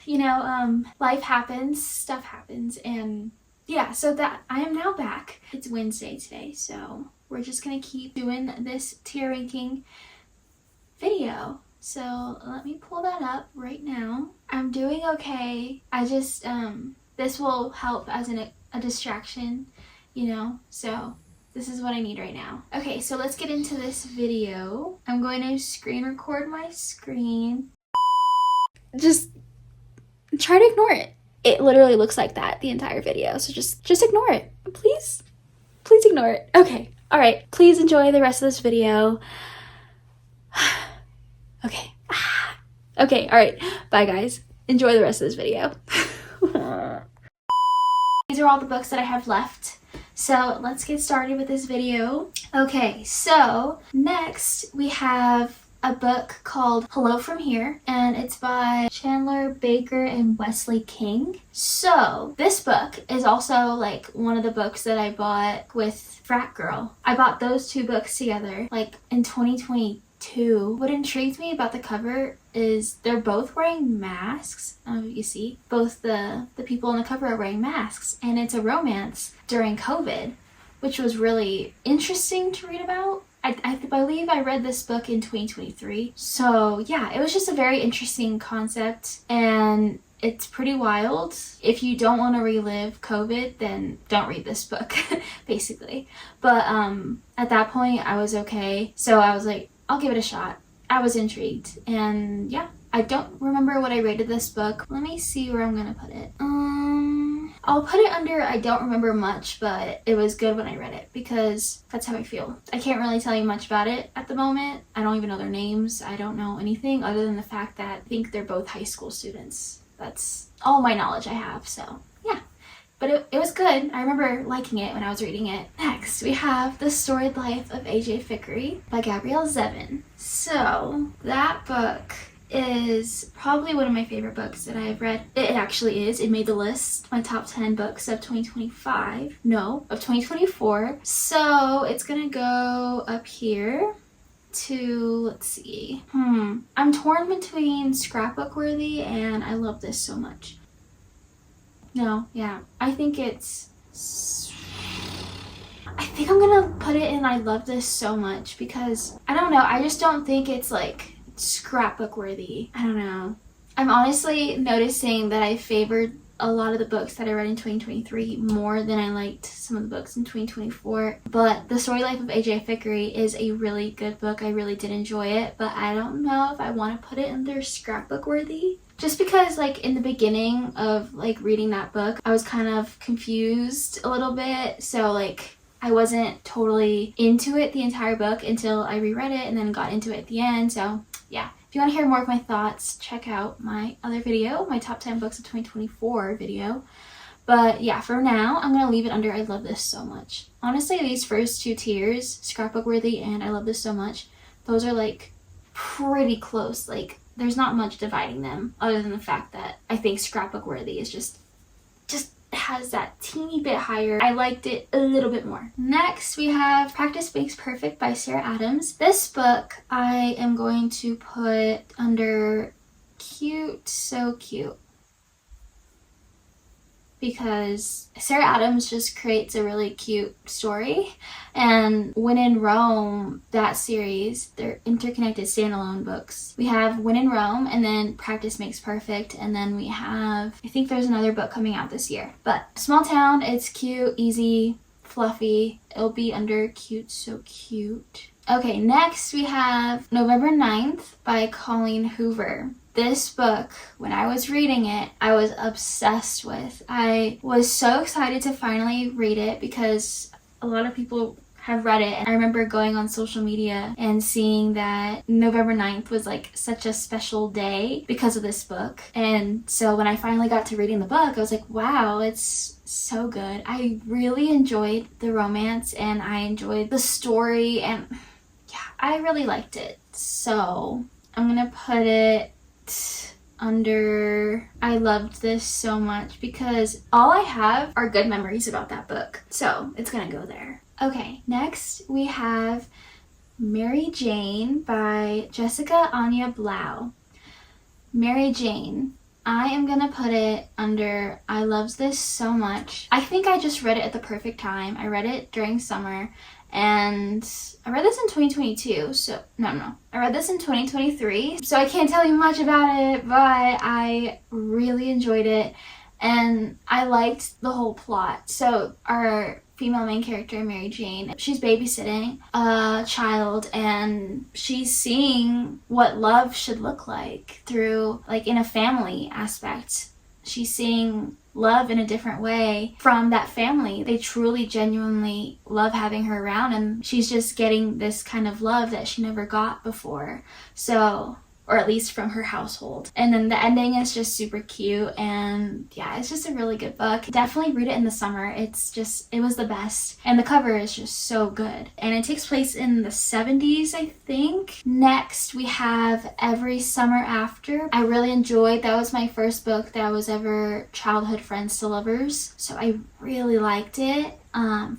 You know, life happens, stuff happens, and yeah, so that I am now back. It's Wednesday today, so we're just gonna keep doing this tier ranking video. So let me pull that up right now. I'm doing okay. I just, this will help as a distraction, you know, so this is what I need right now. Okay, so let's get into this video. I'm going to screen record my screen. Just try to ignore it. It literally looks like that the entire video, so just ignore it. Please ignore it. Okay, all right, please enjoy the rest of this video. Okay. Okay, all right, bye guys. Enjoy the rest of this video. These are all the books that I have left. So let's get started with this video. Okay, so next we have a book called Hello From Here, and it's by Chandler Baker and Wesley King. So this book is also like one of the books that I bought with Frat Girl. I bought those 2 books together like in 2022. What intrigued me about the cover is they're both wearing masks. You see, both the people on the cover are wearing masks, and it's a romance during COVID, which was really interesting to read about. I believe I read this book in 2023. So yeah, it was just a very interesting concept, and it's pretty wild. If you don't want to relive COVID, then don't read this book, basically. But at that point, I was okay. So I was like, I'll give it a shot. I was intrigued. And yeah, I don't remember what I rated this book. Let me see where I'm gonna put it. I'll put it under I don't remember much, but it was good when I read it, because that's how I feel. I can't really tell you much about it at the moment. I don't even know their names. I don't know anything other than the fact that I think they're both high school students. That's all my knowledge I have, so yeah. But it was good. I remember liking it when I was reading it. Next, we have The Storied Life of A.J. Fikry by Gabrielle Zevin. So that book is probably one of my favorite books that I have read. It actually is. It made the list, my top 10 books of 2025. No, of 2024. So it's gonna go up here to, let's see. I'm torn between scrapbook worthy and I love this so much. No, yeah. I think I'm gonna put it in I love this so much, because I don't know, I just don't think it's like scrapbook worthy. I don't know. I'm honestly noticing that I favored a lot of the books that I read in 2023 more than I liked some of the books in 2024. But The Storied Life of A.J. Fikry is a really good book. I really did enjoy it, but I don't know if I want to put it under scrapbook worthy. Just because like in the beginning of like reading that book, I was kind of confused a little bit. So like I wasn't totally into it the entire book until I reread it and then got into it at the end. So yeah, if you want to hear more of my thoughts, check out my other video, my top 10 books of 2024 video. But yeah, for now, I'm going to leave it under I love this so much. Honestly, these first two tiers, scrapbook worthy and I love this so much, those are like pretty close. Like there's not much dividing them other than the fact that I think scrapbook worthy is just has that teeny bit higher. I liked it a little bit more. Next, we have Practice Makes Perfect by Sarah Adams. This book I am going to put under cute, so cute. Because Sarah Adams just creates a really cute story. And When in Rome, that series, they're interconnected standalone books. We have When in Rome, and then Practice Makes Perfect, and then we have, I think there's another book coming out this year. But small town, it's cute, easy, fluffy. It'll be under cute, so cute. Okay, next we have November 9th by Colleen Hoover. This book, when I was reading it, I was obsessed with. I was so excited to finally read it because a lot of people have read it. And I remember going on social media and seeing that November 9th was like such a special day because of this book. And so when I finally got to reading the book, I was like, wow, it's so good. I really enjoyed the romance and I enjoyed the story, and yeah, I really liked it. So I'm gonna put it under I loved this so much because all I have are good memories about that book. So it's gonna go there. Okay, next we have Mary Jane by Jessica Anya Blau. Mary Jane. I am gonna put it under I loved this so much. I think I just read it at the perfect time. I read it during summer. And I read this in 2022, so no, I read this in 2023, so I can't tell you much about it, but I really enjoyed it, and I liked the whole plot. So our female main character, Mary Jane, she's babysitting a child, and she's seeing what love should look like through, like, in a family aspect. She's seeing love in a different way from that family. They truly, genuinely love having her around, and she's just getting this kind of love that she never got before. So, or at least from her household. And then the ending is just super cute, and yeah, it's just a really good book. Definitely read it in the summer. It was the best. And the cover is just so good. And it takes place in the 70s, I think. Next, we have Every Summer After. I really enjoyed, that was my first book that was ever childhood friends to lovers. So I really liked it.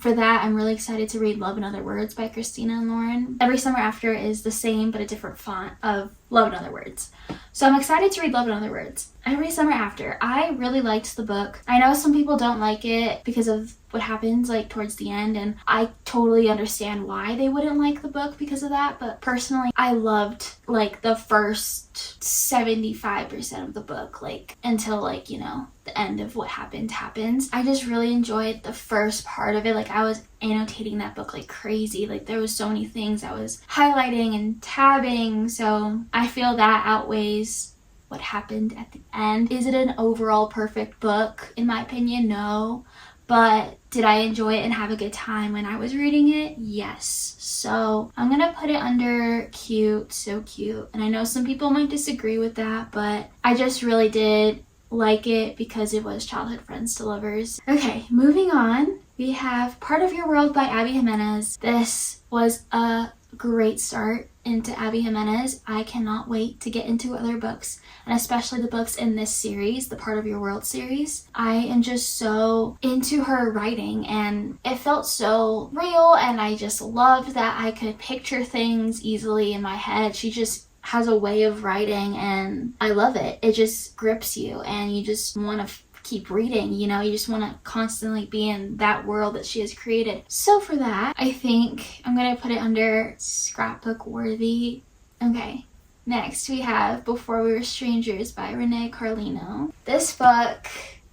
For that, I'm really excited to read Love in Other Words by Christina and Lauren. Every Summer After is the same but a different font of Love in Other Words. So I'm excited to read Love in Other Words. Every summer after. I really liked the book. I know some people don't like it because of what happens like towards the end, and I totally understand why they wouldn't like the book because of that, but personally I loved like the first 75% of the book, like until like, you know, the end of what happens. I just really enjoyed the first part of it. Like I was annotating that book like crazy. Like there was so many things I was highlighting and tabbing, so I feel that outweighs what happened at the end. Is it an overall perfect book? In my opinion, no. But did I enjoy it and have a good time when I was reading it? Yes. So I'm gonna put it under cute, so cute. And I know some people might disagree with that, but I just really did like it because it was childhood friends to lovers. Okay, moving on. We have Part of Your World by Abby Jimenez. This was a great start into Abby Jimenez. I cannot wait to get into other books, and especially the books in this series, the Part of Your World series. I am just so into her writing, and it felt so real, and I just loved that I could picture things easily in my head. She just has a way of writing, and I love it. It just grips you, and you just want to keep reading, you know, you just want to constantly be in that world that she has created. So for that, I think I'm gonna put it under scrapbook worthy. Okay, next we have Before We Were Strangers by Renee Carlino. This book,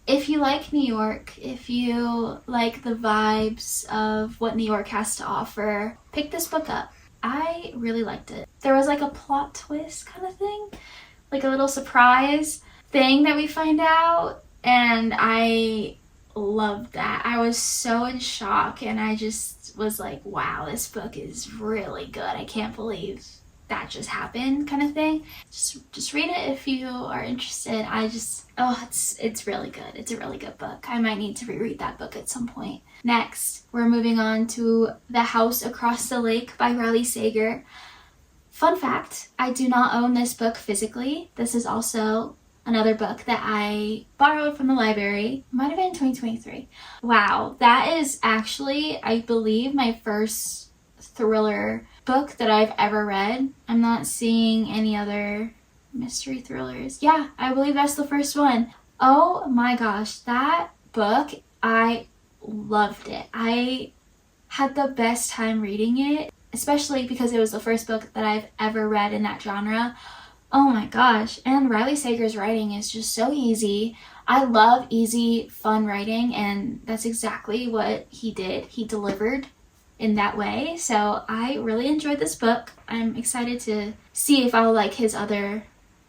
if you like New York, if you like the vibes of what New York has to offer, pick this book up. I really liked it. There was like a plot twist kind of thing, like a little surprise thing that we find out, and I loved that. I was so in shock, and I just was like, wow, this book is really good. I can't believe that just happened, kind of thing. Just read it if you are interested. It's really good. It's a really good book. I might need to reread that book at some point. Next, we're moving on to The House Across the Lake by Riley Sager. Fun fact, I do not own this book physically. This is also another book that I borrowed from the library. Might have been in 2023. Wow, that is actually, I believe, my first thriller book that I've ever read. I'm not seeing any other mystery thrillers. Yeah, I believe that's the first one. Oh my gosh, that book, I loved it. I had the best time reading it, especially because it was the first book that I've ever read in that genre. Oh my gosh, and Riley Sager's writing is just so easy. I love easy, fun writing, and that's exactly what he did. He delivered in that way, so I really enjoyed this book. I'm excited to see if I'll like his other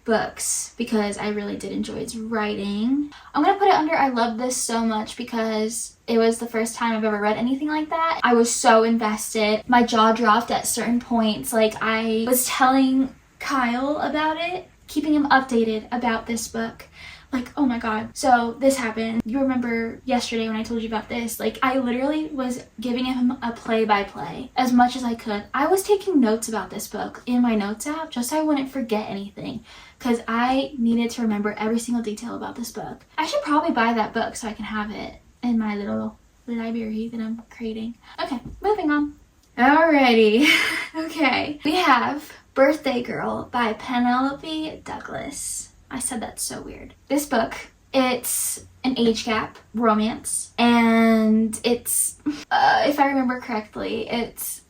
books because I really did enjoy his writing. I'm gonna put it under I love this so much because it was the first time I've ever read anything like that. I was so invested. My jaw dropped at certain points. Like I was telling Kyle about it, keeping him updated about this book. Like, oh my god, so this happened. You remember yesterday when I told you about this? Like, I literally was giving him a play-by-play as much as I could. I was taking notes about this book in my notes app just so I wouldn't forget anything because I needed to remember every single detail about this book. I should probably buy that book so I can have it in my little library that I'm creating. Okay, moving on. Alrighty. Okay, we have Birthday Girl by Penelope Douglas. I said that so weird. This book, it's an age gap romance, and it's, if I remember correctly,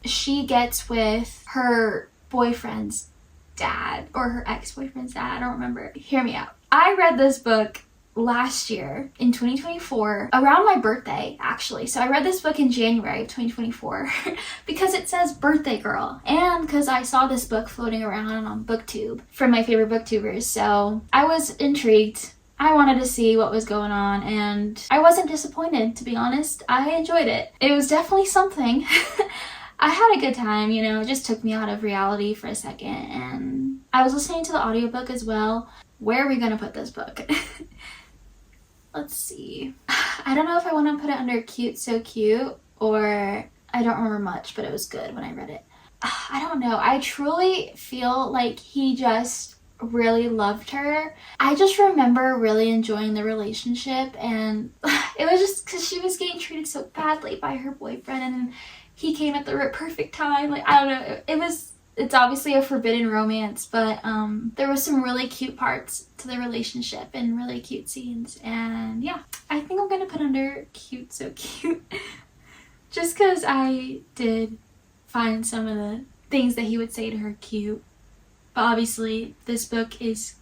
she gets with her boyfriend's dad, or her ex-boyfriend's dad, I don't remember. Hear me out. I read this book last year in 2024 around my birthday, actually. So I read this book in January of 2024 because it says Birthday Girl, and because I saw this book floating around on booktube from my favorite booktubers. So I was intrigued. I wanted to see what was going on, and I wasn't disappointed, to be honest. I enjoyed it. It was definitely something. I had a good time, you know. It just took me out of reality for a second, and I was listening to the audiobook as well. Where are we gonna put this book? Let's see. I don't know if I want to put it under cute, so cute, or I don't remember much, but it was good when I read it. I don't know. I truly feel like he just really loved her. I just remember really enjoying the relationship, and it was just because she was getting treated so badly by her boyfriend, and he came at the perfect time. Like, I don't know. It was It's obviously a forbidden romance, but there was some really cute parts to the relationship and really cute scenes. And yeah, I think I'm gonna put under cute, so cute. Just because I did find some of the things that he would say to her cute. But obviously, this book is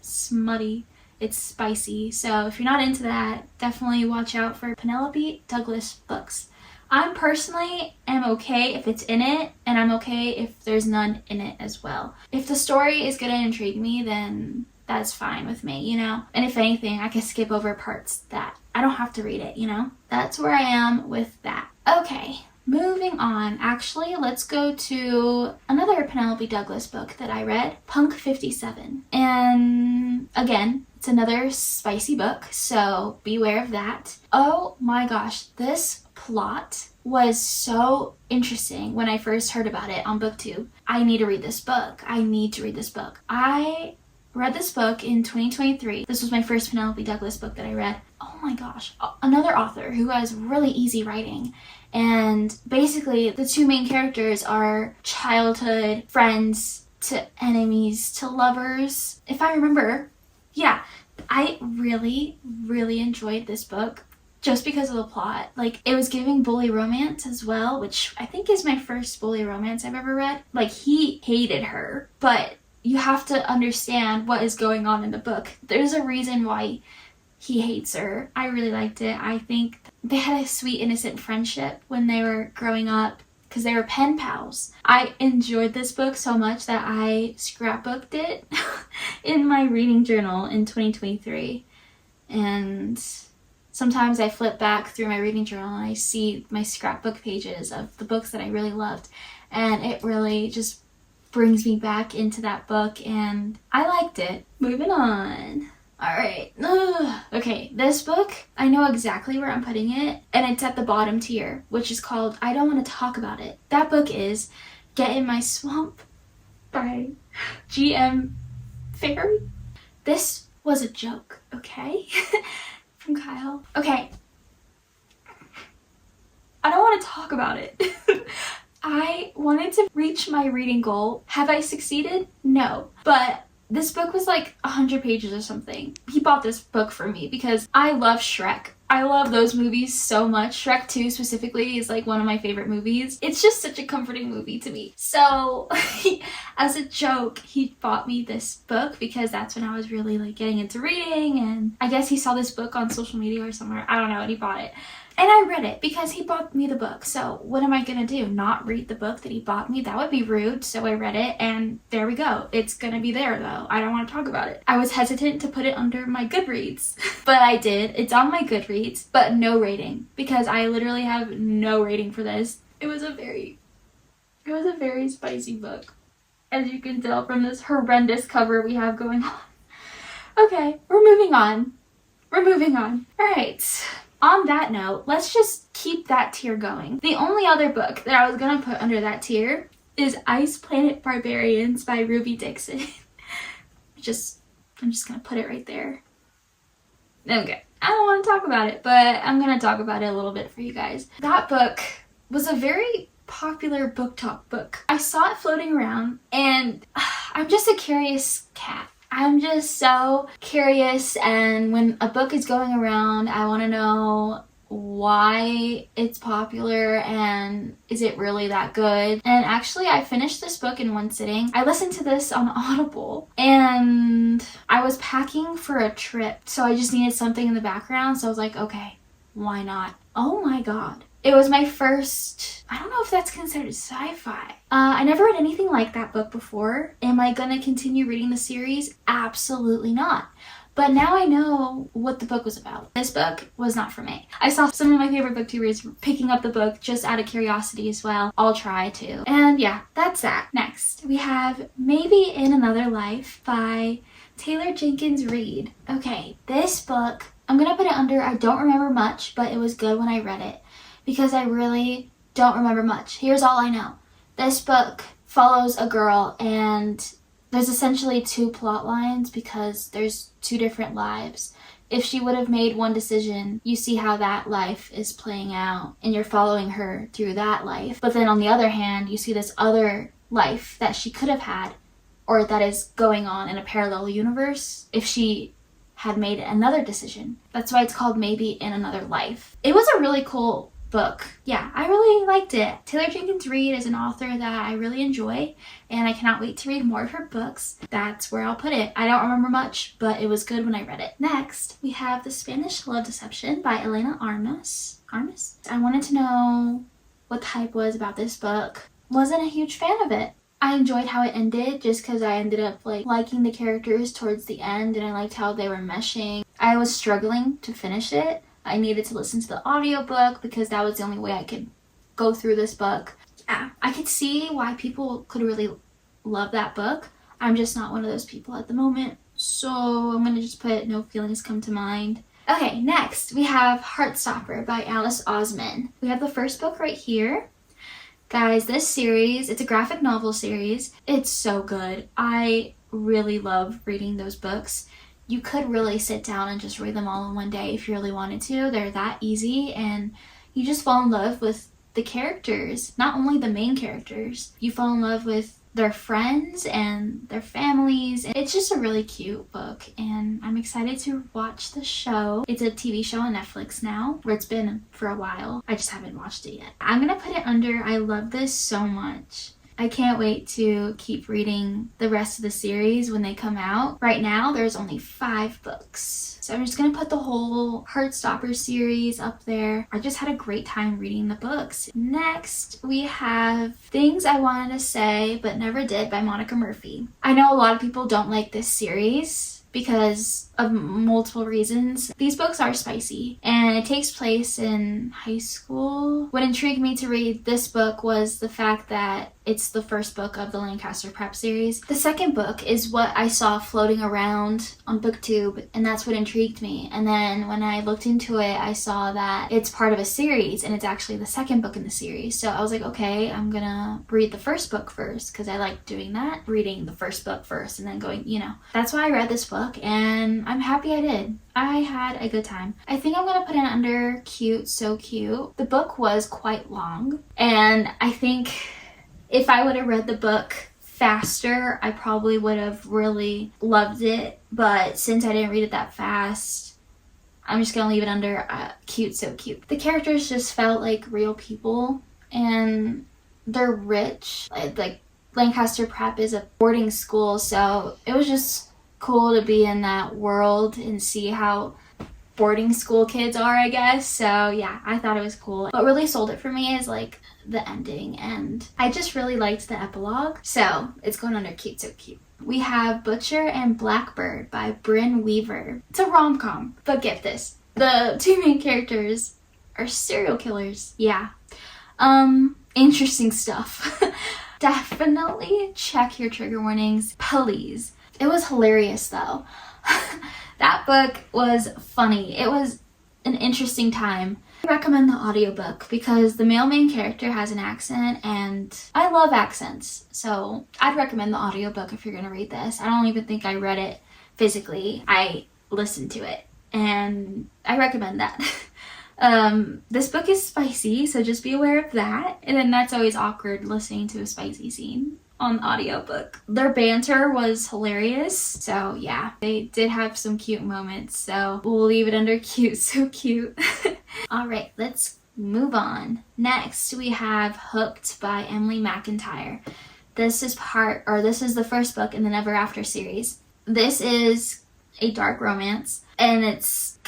smutty. It's spicy. So if you're not into that, definitely watch out for Penelope Douglas books. I personally am okay if it's in it, and I'm okay if there's none in it as well. If the story is gonna intrigue me, then that's fine with me, you know? And if anything, I can skip over parts that I don't have to read it, you know? That's where I am with that. Okay, moving on. Actually, let's go to another Penelope Douglas book that I read, Punk 57. And again, it's another spicy book, so beware of that. Oh my gosh, this plot was so interesting when I first heard about it on booktube. I need to read this book. I need to read this book. I read this book in 2023. This was my first Penelope Douglas book that I read. Oh my gosh, another author who has really easy writing. And basically the two main characters are childhood friends to enemies to lovers. If I remember, yeah, I really, really enjoyed this book just because of the plot. Like, it was giving bully romance as well, which I think is my first bully romance I've ever read. Like, he hated her, but you have to understand what is going on in the book. There's a reason why he hates her. I really liked it. I think they had a sweet, innocent friendship when they were growing up because they were pen pals. I enjoyed this book so much that I scrapbooked it in my reading journal in 2023. And sometimes I flip back through my reading journal and I see my scrapbook pages of the books that I really loved. And it really just brings me back into that book, and I liked it. Moving on. Alright. Okay, this book, I know exactly where I'm putting it, and it's at the bottom tier, which is called I Don't Want to Talk About It. That book is Get in My Swamp by G.M. Ferry. This was a joke, okay? From Kyle. Okay. I don't want to talk about it. I wanted to reach my reading goal. Have I succeeded? No. But this book was like 100 pages or something. He bought this book for me because I love Shrek. I love those movies so much. Shrek 2 specifically is like one of my favorite movies. It's just such a comforting movie to me. So as a joke, he bought me this book because that's when I was really like getting into reading, and I guess he saw this book on social media or somewhere. I don't know, and he bought it. And I read it because he bought me the book. So what am I gonna do? Not read the book that he bought me? That would be rude. So I read it, and there we go. It's gonna be there though. I don't want to talk about it. I was hesitant to put it under my Goodreads, but I did. It's on my Goodreads, but no rating because I literally have no rating for this. It was a very spicy book, as you can tell from this horrendous cover we have going on. Okay, we're moving on. All right. On that note, let's just keep that tier going. The only other book that I was gonna put under that tier is Ice Planet Barbarians by Ruby Dixon. I'm just gonna put it right there. Okay. I don't want to talk about it, but I'm gonna talk about it a little bit for you guys. That book was a very popular BookTok book. I saw it floating around, and I'm just a curious cat. I'm just so curious, and when a book is going around, I want to know why it's popular and is it really that good. And actually, I finished this book in one sitting. I listened to this on Audible, and I was packing for a trip, so I just needed something in the background, so I was like, okay, why not? Oh my god. It was my first, I don't know if that's considered sci-fi. I never read anything like that book before. Am I gonna continue reading the series? Absolutely not. But now I know what the book was about. This book was not for me. I saw some of my favorite booktubers picking up the book just out of curiosity as well. I'll try to. And yeah, that's that. Next, we have Maybe in Another Life by Taylor Jenkins Reid. Okay, this book, I'm gonna put it under I don't remember much, but it was good when I read it, because I really don't remember much. Here's all I know. This book follows a girl, and there's essentially two plot lines because there's two different lives. If she would have made one decision, you see how that life is playing out, and you're following her through that life. But then on the other hand, you see this other life that she could have had, or that is going on in a parallel universe, if she had made another decision. That's why it's called Maybe in Another Life. It was a really cool book. Yeah, I really liked it. Taylor Jenkins Reid is an author that I really enjoy, and I cannot wait to read more of her books. That's where I'll put it. I don't remember much, but it was good when I read it. Next, we have The Spanish Love Deception by Elena Armas. I wanted to know what the hype was about this book. Wasn't a huge fan of it. I enjoyed how it ended just because I ended up liking the characters towards the end, and I liked how they were meshing. I was struggling to finish it. I needed to listen to the audiobook because that was the only way I could go through this book. Yeah, I could see why people could really love that book. I'm just not one of those people at the moment, so I'm gonna just put no feelings come to mind. Okay, next we have Heartstopper by Alice Osman. We have the first book right here. Guys, this series, it's a graphic novel series. It's so good. I really love reading those books. You could really sit down and just read them all in one day if you really wanted to. They're that easy, and you just fall in love with the characters. Not only the main characters, you fall in love with their friends and their families. It's just a really cute book, and I'm excited to watch the show. It's a TV show on Netflix now, where it's been for a while. I just haven't watched it yet. I'm gonna put it under I love this so much. I can't wait to keep reading the rest of the series when they come out. Right now, there's only 5 books. So I'm just gonna put the whole Heartstopper series up there. I just had a great time reading the books. Next, we have Things I Wanted to Say But Never Did by Monica Murphy. I know a lot of people don't like this series because of multiple reasons. These books are spicy, and it takes place in high school. What intrigued me to read this book was the fact that it's the first book of the Lancaster Prep series. The second book is what I saw floating around on booktube, and that's what intrigued me. And then when I looked into it, I saw that it's part of a series, and it's actually the second book in the series. So I was like, okay, I'm gonna read the first book first, because I like doing that, reading the first book first and then going, That's why I read this book, and I'm happy I did. I had a good time. I think I'm gonna put it under cute, so cute. The book was quite long, and I think if I would have read the book faster, I probably would have really loved it. But since I didn't read it that fast, I'm just gonna leave it under cute, so cute. The characters just felt like real people, and they're rich. Like Lancaster Prep is a boarding school, so it was just cool to be in that world and see how boarding school kids are, I guess. So yeah, I thought it was cool. What really sold it for me is the ending, and I just really liked the epilogue, so it's going under cute, so cute. We have Butcher and Blackbird by Brynn Weaver. It's a rom-com, but get this, the 2 main characters are serial killers. Yeah, interesting stuff. Definitely check your trigger warnings, please. It was hilarious though. That book was funny. It was an interesting time. I recommend the audiobook because the male main character has an accent, and I love accents. So I'd recommend the audiobook if you're gonna read this. I don't even think I read it physically. I listened to it, and I recommend that. This book is spicy, so just be aware of that. And then that's always awkward, listening to a spicy scene on the audiobook. Their banter was hilarious, so yeah, they did have some cute moments, so we'll leave it under cute, so cute. All right, let's move on. Next, we have Hooked by Emily McIntyre. This is the first book in the Never After series. This is a dark romance, and it's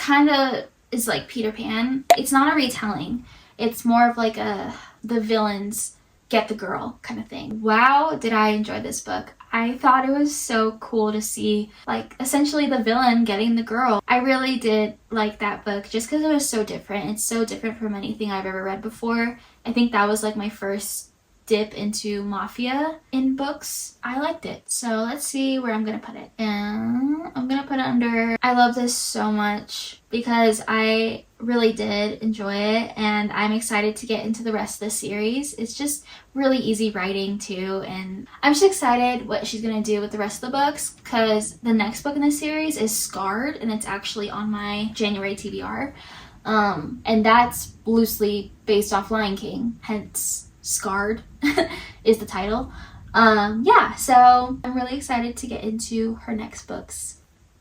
is like Peter Pan. It's not a retelling. It's more of the villains get the girl kind of thing. Wow, did I enjoy this book. I thought it was so cool to see essentially the villain getting the girl. I really did like that book just because it was so different. It's so different from anything I've ever read before. I think that was my first dip into mafia in books. I liked it. So let's see where I'm gonna put it. And I'm gonna put it under I love this so much because I really did enjoy it, and I'm excited to get into the rest of the series. It's just really easy writing too, and I'm just excited what she's gonna do with the rest of the books because the next book in the series is Scarred, and it's actually on my January TBR. And that's loosely based off Lion King, hence Scarred is the title. Yeah, so I'm really excited to get into her next books.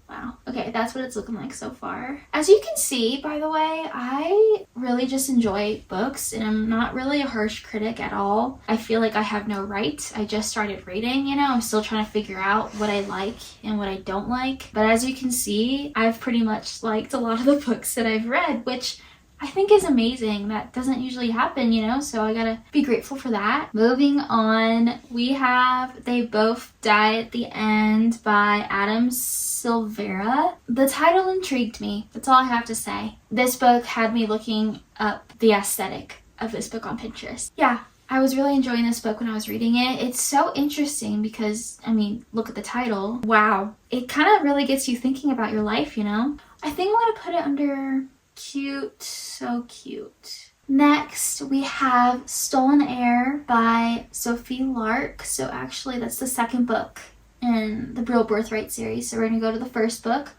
Wow. Okay, that's what it's looking like so far. As you can see, by the way, I really just enjoy books and I'm not really a harsh critic at all. I feel like I have no right. I just started reading, you know, I'm still trying to figure out what I like and what I don't like. But as you can see, I've pretty much liked a lot of the books that I've read, which I think is amazing. That doesn't usually happen, you know, so I gotta be grateful for that. Moving on, we have They Both Die at the End by Adam Silvera. The title intrigued me. That's all I have to say. This book had me looking up the aesthetic of this book on Pinterest. Yeah, I was really enjoying this book when I was reading it. It's so interesting because, I mean, look at the title. Wow. It kind of really gets you thinking about your life, you know? I think I'm gonna put it under cute, so cute. Next, we have Stolen Air by Sophie Lark. So actually, that's the second book in the Brutal Birthright series. So we're gonna go to the first book,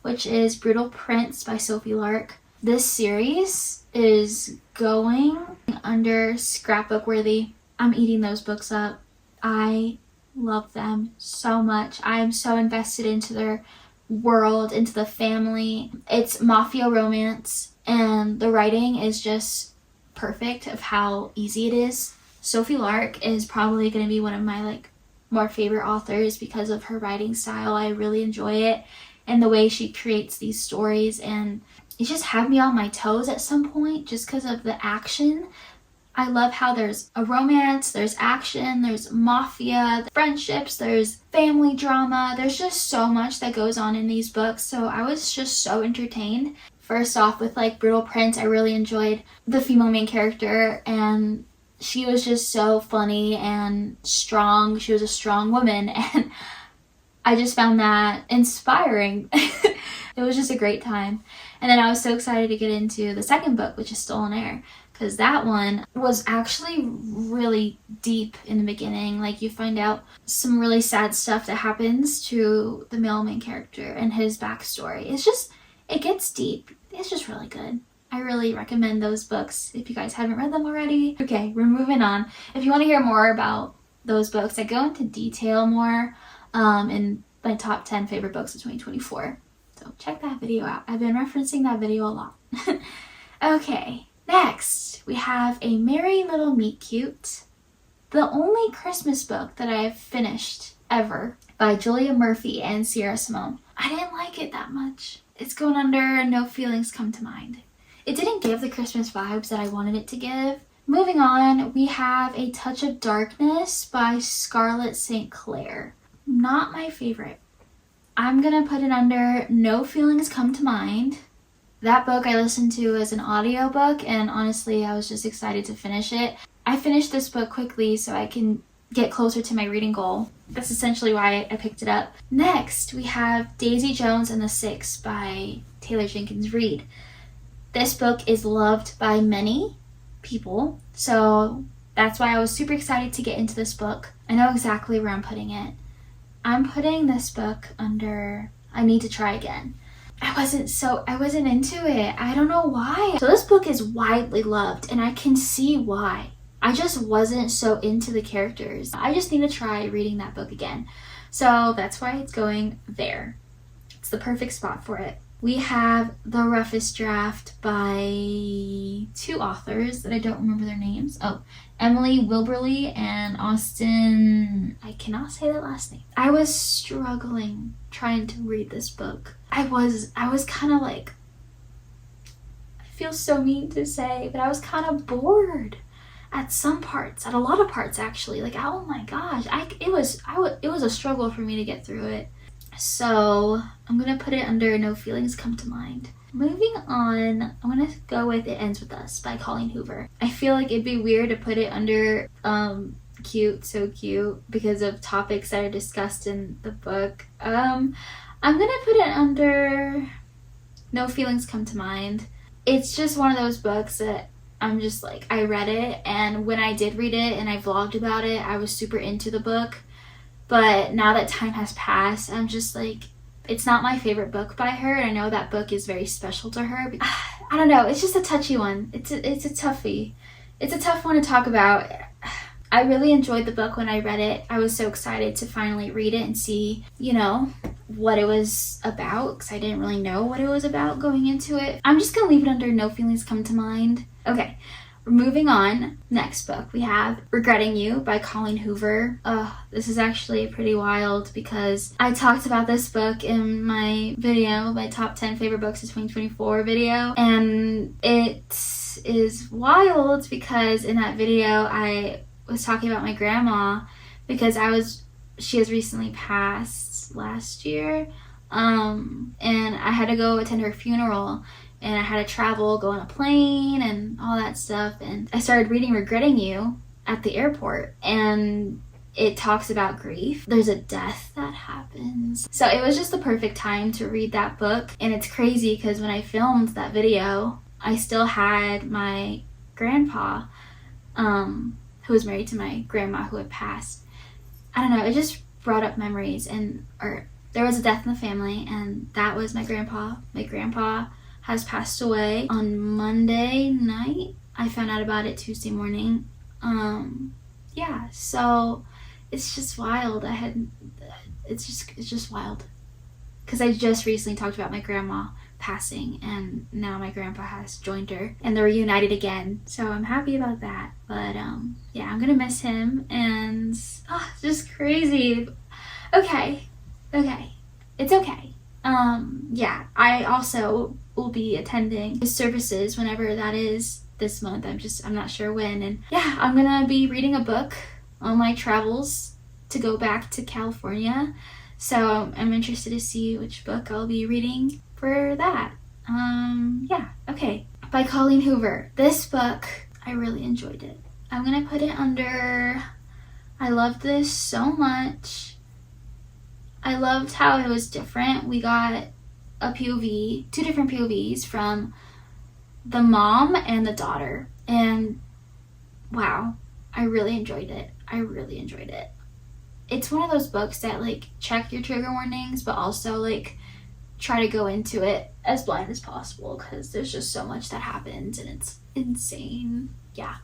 which is Brutal Prince by Sophie Lark. This series is going under scrapbook worthy. I'm eating those books up. I love them so much. I am so invested into their world, into the family. It's mafia romance and the writing is just perfect of how easy it is. Sophie Lark is probably going to be one of my more favorite authors because of her writing style. I really enjoy it and the way she creates these stories, and it just had me on my toes at some point just because of the action. I love how there's a romance, there's action, there's mafia, friendships, there's family drama. There's just so much that goes on in these books. So I was just so entertained. First off, with Brutal Prince, I really enjoyed the female main character, and she was just so funny and strong. She was a strong woman, and I just found that inspiring. It was just a great time. And then I was so excited to get into the second book, which is Stolen Air, because that one was actually really deep in the beginning. You find out some really sad stuff that happens to the male main character and his backstory. It gets deep. It's just really good. I really recommend those books if you guys haven't read them already. Okay, we're moving on. If you want to hear more about those books, I go into detail more in my top 10 favorite books of 2024. So check that video out. I've been referencing that video a lot. Okay, next we have A Merry Little Meet Cute, the only Christmas book that I've finished ever, by Julia Murphy and Sierra Simone. I didn't like it that much. It's going under No Feelings Come to Mind. It didn't give the Christmas vibes that I wanted it to give. Moving on, we have A Touch of Darkness by Scarlett St. Clair. Not my favorite. I'm gonna put it under No Feelings Come to Mind. That book I listened to as an audiobook, and honestly, I was just excited to finish it. I finished this book quickly so I can get closer to my reading goal. That's essentially why I picked it up. Next, we have Daisy Jones and the Six by Taylor Jenkins Reid. This book is loved by many people, so that's why I was super excited to get into this book. I know exactly where I'm putting it. I'm putting this book under I Need to Try Again. I wasn't into it. I don't know why. So this book is widely loved, and I can see why. I just wasn't so into the characters. I just need to try reading that book again. So that's why it's going there. It's the perfect spot for it. We have The Roughest Draft by two authors that I don't remember their names. Oh, Emily Wilberly and Austin, I cannot say that last name. I was struggling trying to read this book. I was kind of I feel so mean to say, but I was kind of bored at some parts, at a lot of parts actually. Oh my gosh, it was a struggle for me to get through it. So I'm gonna put it under No Feelings Come to Mind. Moving on, I'm gonna go with It Ends With Us by Colleen Hoover. I feel like it'd be weird to put it under cute, so cute, because of topics that are discussed in the book. I'm gonna put it under No Feelings Come to Mind. It's just one of those books that I'm just I read it, and when I did read it and I vlogged about it, I was super into the book. But now that time has passed, I'm just it's not my favorite book by her, and I know that book is very special to her. I don't know, it's just a touchy one. It's a toughie. It's a tough one to talk about. I really enjoyed the book when I read it. I was so excited to finally read it and see, you know, what it was about, because I didn't really know what it was about going into it. I'm just gonna leave it under no feelings come to mind. Okay, we're moving on. Next book we have Regretting You by Colleen Hoover. This is actually pretty wild because I talked about this book in my video, my top 10 favorite books of 2024 video, and it is wild because in that video I was talking about my grandma, because she has recently passed last year, and I had to go attend her funeral, and I had to travel, go on a plane and all that stuff, and I started reading Regretting You at the airport, and it talks about grief. There's a death that happens. So it was just the perfect time to read that book. And it's crazy because when I filmed that video, I still had my grandpa, who was married to my grandma who had passed. I don't know, it just brought up memories, or there was a death in the family, and that was my grandpa. My grandpa has passed away on Monday night. I found out about it Tuesday morning. Yeah, so it's just wild. It's just wild. Because I just recently talked about my grandma passing, and now my grandpa has joined her and they're reunited again, so I'm happy about that. But yeah, I'm gonna miss him, and it's just crazy. Okay, it's okay. Yeah, I also will be attending his services whenever that is this month. I'm not sure when. And yeah, I'm gonna be reading a book on my travels to go back to California, so I'm interested to see which book I'll be reading for that. Yeah, okay. By Colleen Hoover. This book, I really enjoyed it. I'm gonna put it under, I loved this so much. I loved how it was different. We got a POV, 2 different POVs from the mom and the daughter. And wow, I really enjoyed it. It's one of those books that like check your trigger warnings, but also like try to go into it as blind as possible, because there's just so much that happens and it's insane. Yeah,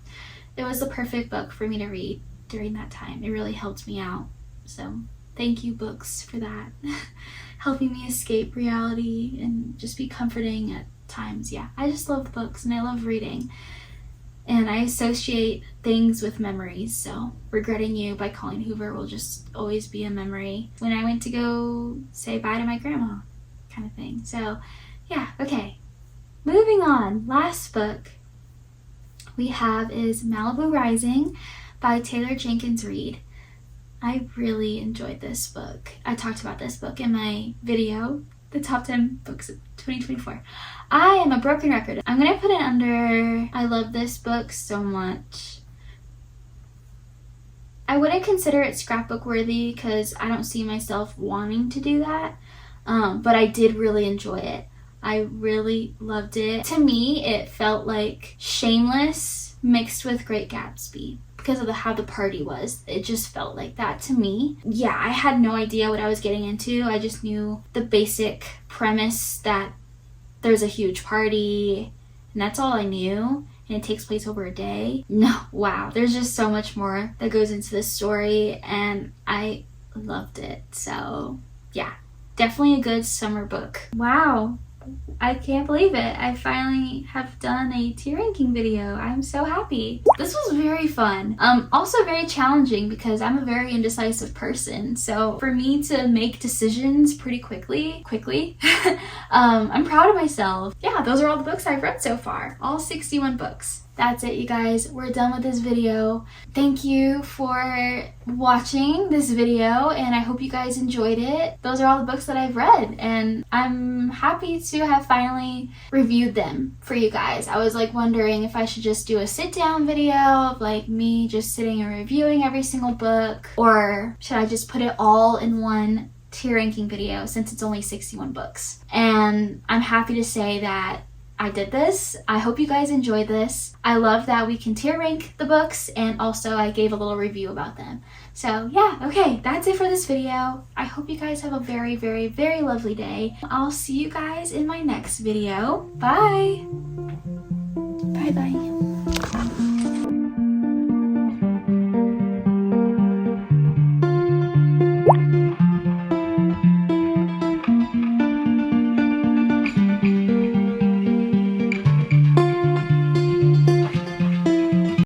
it was the perfect book for me to read during that time. It really helped me out. So thank you, books, for that. Helping me escape reality and just be comforting at times. Yeah, I just love books and I love reading. And I associate things with memories, so Regretting You by Colleen Hoover will just always be a memory when I went to go say bye to my grandma, kind of thing. So yeah, okay. Moving on, last book we have is Malibu Rising by Taylor Jenkins Reid. I really enjoyed this book. I talked about this book in my video, the top 10 books of 2024. I am a broken record. I'm gonna put it under, I love this book so much. I wouldn't consider it scrapbook worthy because I don't see myself wanting to do that, but I did really enjoy it. I really loved it. To me, it felt like Shameless mixed with Great Gatsby because of how the party was. It just felt like that to me. Yeah, I had no idea what I was getting into. I just knew the basic premise that there's a huge party, and that's all I knew. And it takes place over a day. No, wow, there's just so much more that goes into this story, and I loved it. So yeah, definitely a good summer book. Wow, I can't believe it. I finally have done a tier ranking video. I'm so happy. This was very fun. Also very challenging because I'm a very indecisive person. So for me to make decisions pretty quickly, I'm proud of myself. Yeah, those are all the books I've read so far. All 61 books. That's it, you guys. We're done with this video. Thank you for watching this video, and I hope you guys enjoyed it. Those are all the books that I've read, and I'm happy to have finally reviewed them for you guys. I was like wondering if I should just do a sit-down video of like me just sitting and reviewing every single book, or should I just put it all in one tier ranking video since it's only 61 books. And I'm happy to say that I did this. I hope you guys enjoyed this. I love that we can tier rank the books, and also I gave a little review about them. So yeah, okay, that's it for this video. I hope you guys have a very, very, very lovely day. I'll see you guys in my next video. Bye! Bye-bye.